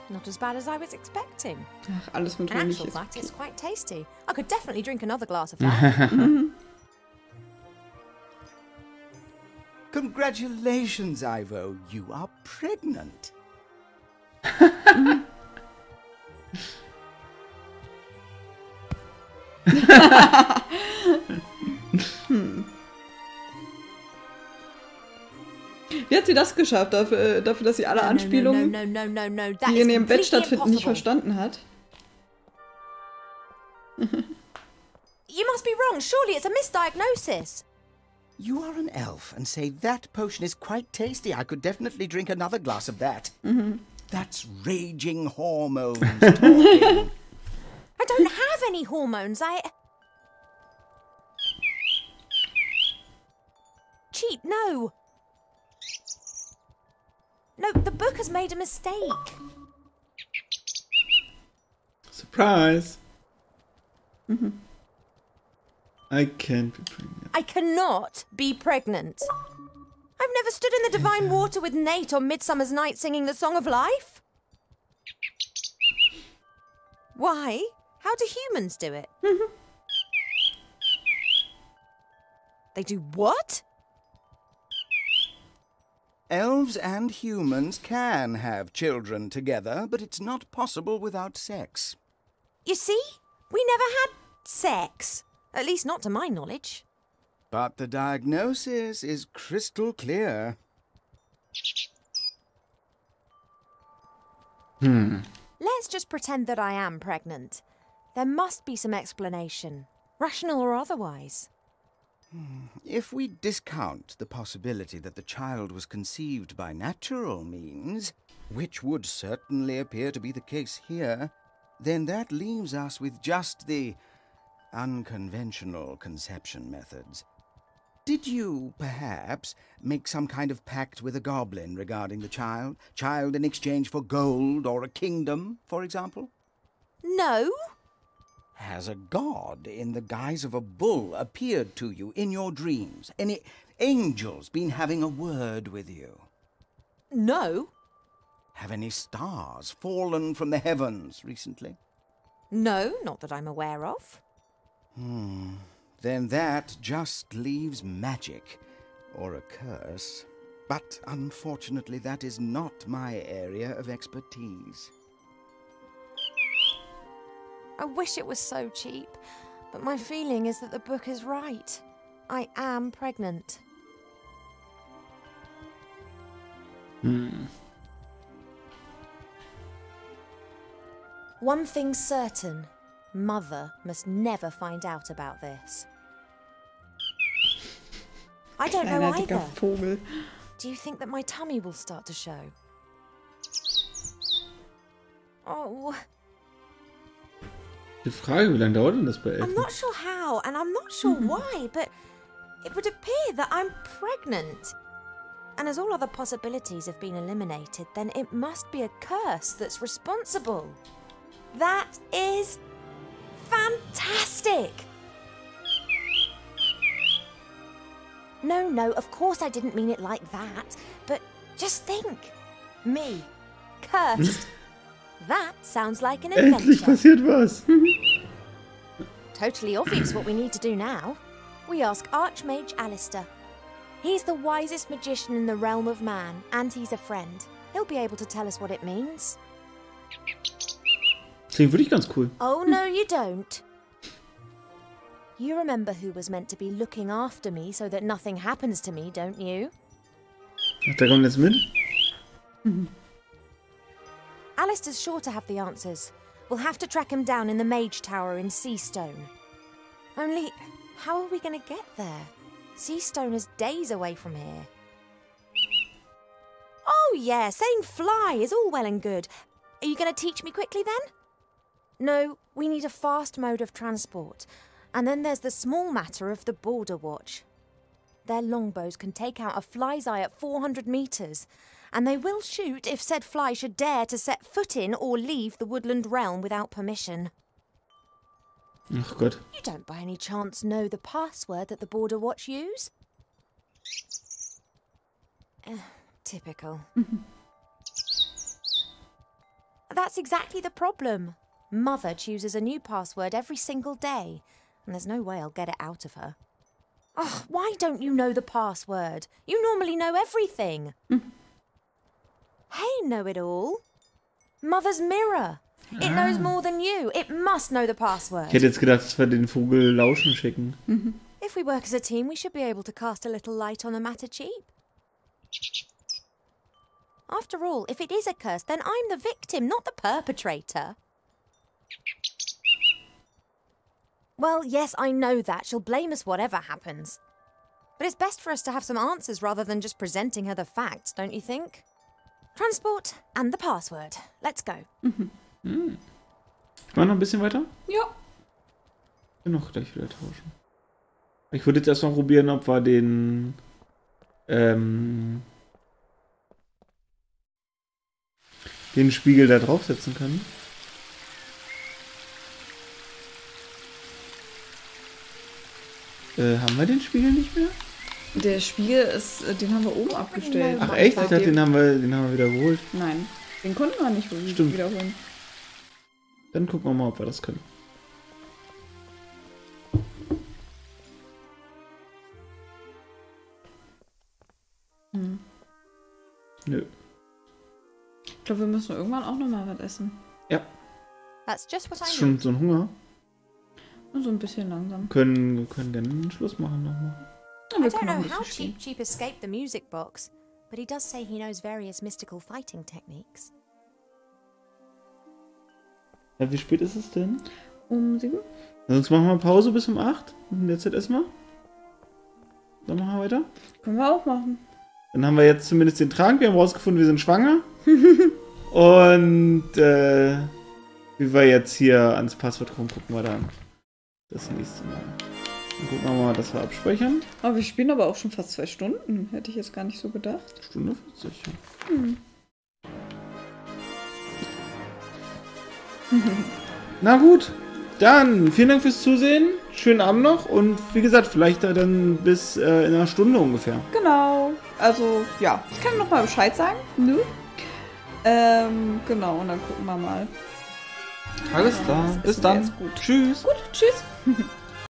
Not as bad as I was expecting.
Ach, alles mit
In
Honig
actual
ist
fact,
okay.
it's quite tasty. I could definitely drink another glass of that.
Congratulations, Ivo. You are pregnant.
Wie hat sie das geschafft, dafür dass sie alle Anspielungen,
No. That
die
is
in ihrem Bett
completely
stattfinden, nicht
impossible.
verstanden hat?
You must be wrong. Surely it's a misdiagnosis.
You are an elf and say that potion is quite tasty. I could definitely drink another glass of that. That's raging hormones talking.
I don't have any hormones. Cheat, no. No, the book has made a mistake.
Surprise! I can't be pregnant.
I cannot be pregnant. I've never stood in the divine water with Nate on Midsummer's Night singing the Song of Life. Why? How do humans do it? They do what?
Elves and humans can have children together, but it's not possible without sex.
You see? We never had sex. At least not to my knowledge.
But the diagnosis is crystal clear.
Let's just pretend that I am pregnant. There must be some explanation, rational or otherwise.
If we discount the possibility that the child was conceived by natural means, which would certainly appear to be the case here, then that leaves us with just the unconventional conception methods. Did you, perhaps, make some kind of pact with a goblin regarding the child? Child in exchange for gold or a kingdom, for example?
No.
Has a god in the guise of a bull appeared to you in your dreams? Any angels been having a word with you?
No.
Have any stars fallen from the heavens recently?
No, not that I'm aware of.
Then that just leaves magic, or a curse. But unfortunately, that is not my area of expertise.
I wish it was so cheap, but my feeling is that the book is right. I am pregnant. One thing's certain. Mother must never find out about this. I don't know either.
Vogel.
Do you think that my tummy will start to show? Oh,
Die Frage, wie lange dauert denn das bei
I'm
Elfen?
not sure how, and I'm not sure why, but it would appear that I'm pregnant. And as all other possibilities have been eliminated, then it must be a curse that's responsible. That is fantastic! No, of course I didn't mean it like that, but just think. Me, cursed. That sounds like an
Endlich
adventure.
passiert was.
Totally obvious what we need to do now. We ask Archmage Alistair. He's the wisest magician in the realm of man, and he's a friend. He'll be able to tell us what it means.
Klingt wirklich ganz cool.
Oh, no, you don't. You remember who was meant to be looking after me so that nothing happens to me, don't you?
Ach, der kommt jetzt mit?
Alistair's sure to have the answers. We'll have to track him down in the Mage Tower in Seastone. Only, how are we going to get there? Seastone is days away from here. Oh yeah, saying fly is all well and good. Are you going to teach me quickly then? No, we need a fast mode of transport. And then there's the small matter of the Border Watch. Their longbows can take out a fly's eye at 400 metres, and they will shoot if said fly should dare to set foot in or leave the woodland realm without permission.
Ach Gott.
You don't by any chance know the password that the Border Watch use? Typical. That's exactly the problem. Mother chooses a new password every single day, and there's no way I'll get it out of her. Oh, why don't you know the password? You normally know everything. Hey, know-it-all. Mother's mirror. It knows more than you. It must know the password.
Ich hätte jetzt gedacht, dass wir den Vogel lauschen schicken.
If we work as a team, we should be able to cast a little light on the matter cheap. After all, if it is a curse, then I'm the victim, not the perpetrator. Well, yes, I know that. She'll blame us whatever happens. But it's best for us to have some answers rather than just presenting her the facts, don't you think? Transport and the password. Let's go.
Ich mach noch ein bisschen weiter?
Ja.
Ich will noch gleich wieder tauschen. Ich würde jetzt erstmal probieren, ob wir den Spiegel da draufsetzen können. Haben wir den Spiegel nicht mehr?
Der Spiegel ist, den haben wir oben abgestellt.
Ach echt? Ich dachte, den haben wir wieder geholt.
Nein, den konnten wir nicht wiederholen.
Dann gucken wir mal, ob wir das können. Nö.
Ich glaube, wir müssen irgendwann auch nochmal was essen.
Ja.
That's just what I
Ist schon so ein Hunger.
So ein bisschen langsam.
Wir können gerne einen Schluss machen nochmal.
Ja,
I
wir
don't
können auch ein
know how
bisschen
Cheep escaped the music box, but he does say he knows various mystical fighting techniques.
Ja, wie spät ist es denn?
Um 7?
Sonst machen wir Pause bis um 8. Und in der Zeit essen wir. Dann machen wir weiter.
Können wir auch machen.
Dann haben wir jetzt zumindest den Trank. Wir haben rausgefunden, wir sind schwanger. Und wie wir jetzt hier ans Passwort kommen, gucken wir dann das nächste Mal. Dann gucken wir mal, dass wir abspeichern.
Aber wir spielen aber auch schon fast 2 Stunden. Hätte ich jetzt gar nicht so gedacht.
Stunde 40, ja. Na gut, dann vielen Dank fürs Zusehen. Schönen Abend noch und wie gesagt, vielleicht dann bis in einer Stunde ungefähr.
Genau. Also, ja. Ich kann noch mal Bescheid sagen. Nö. Genau, und dann gucken wir mal.
Alles klar. Bis dann.
Gut.
Tschüss.
Gut, tschüss.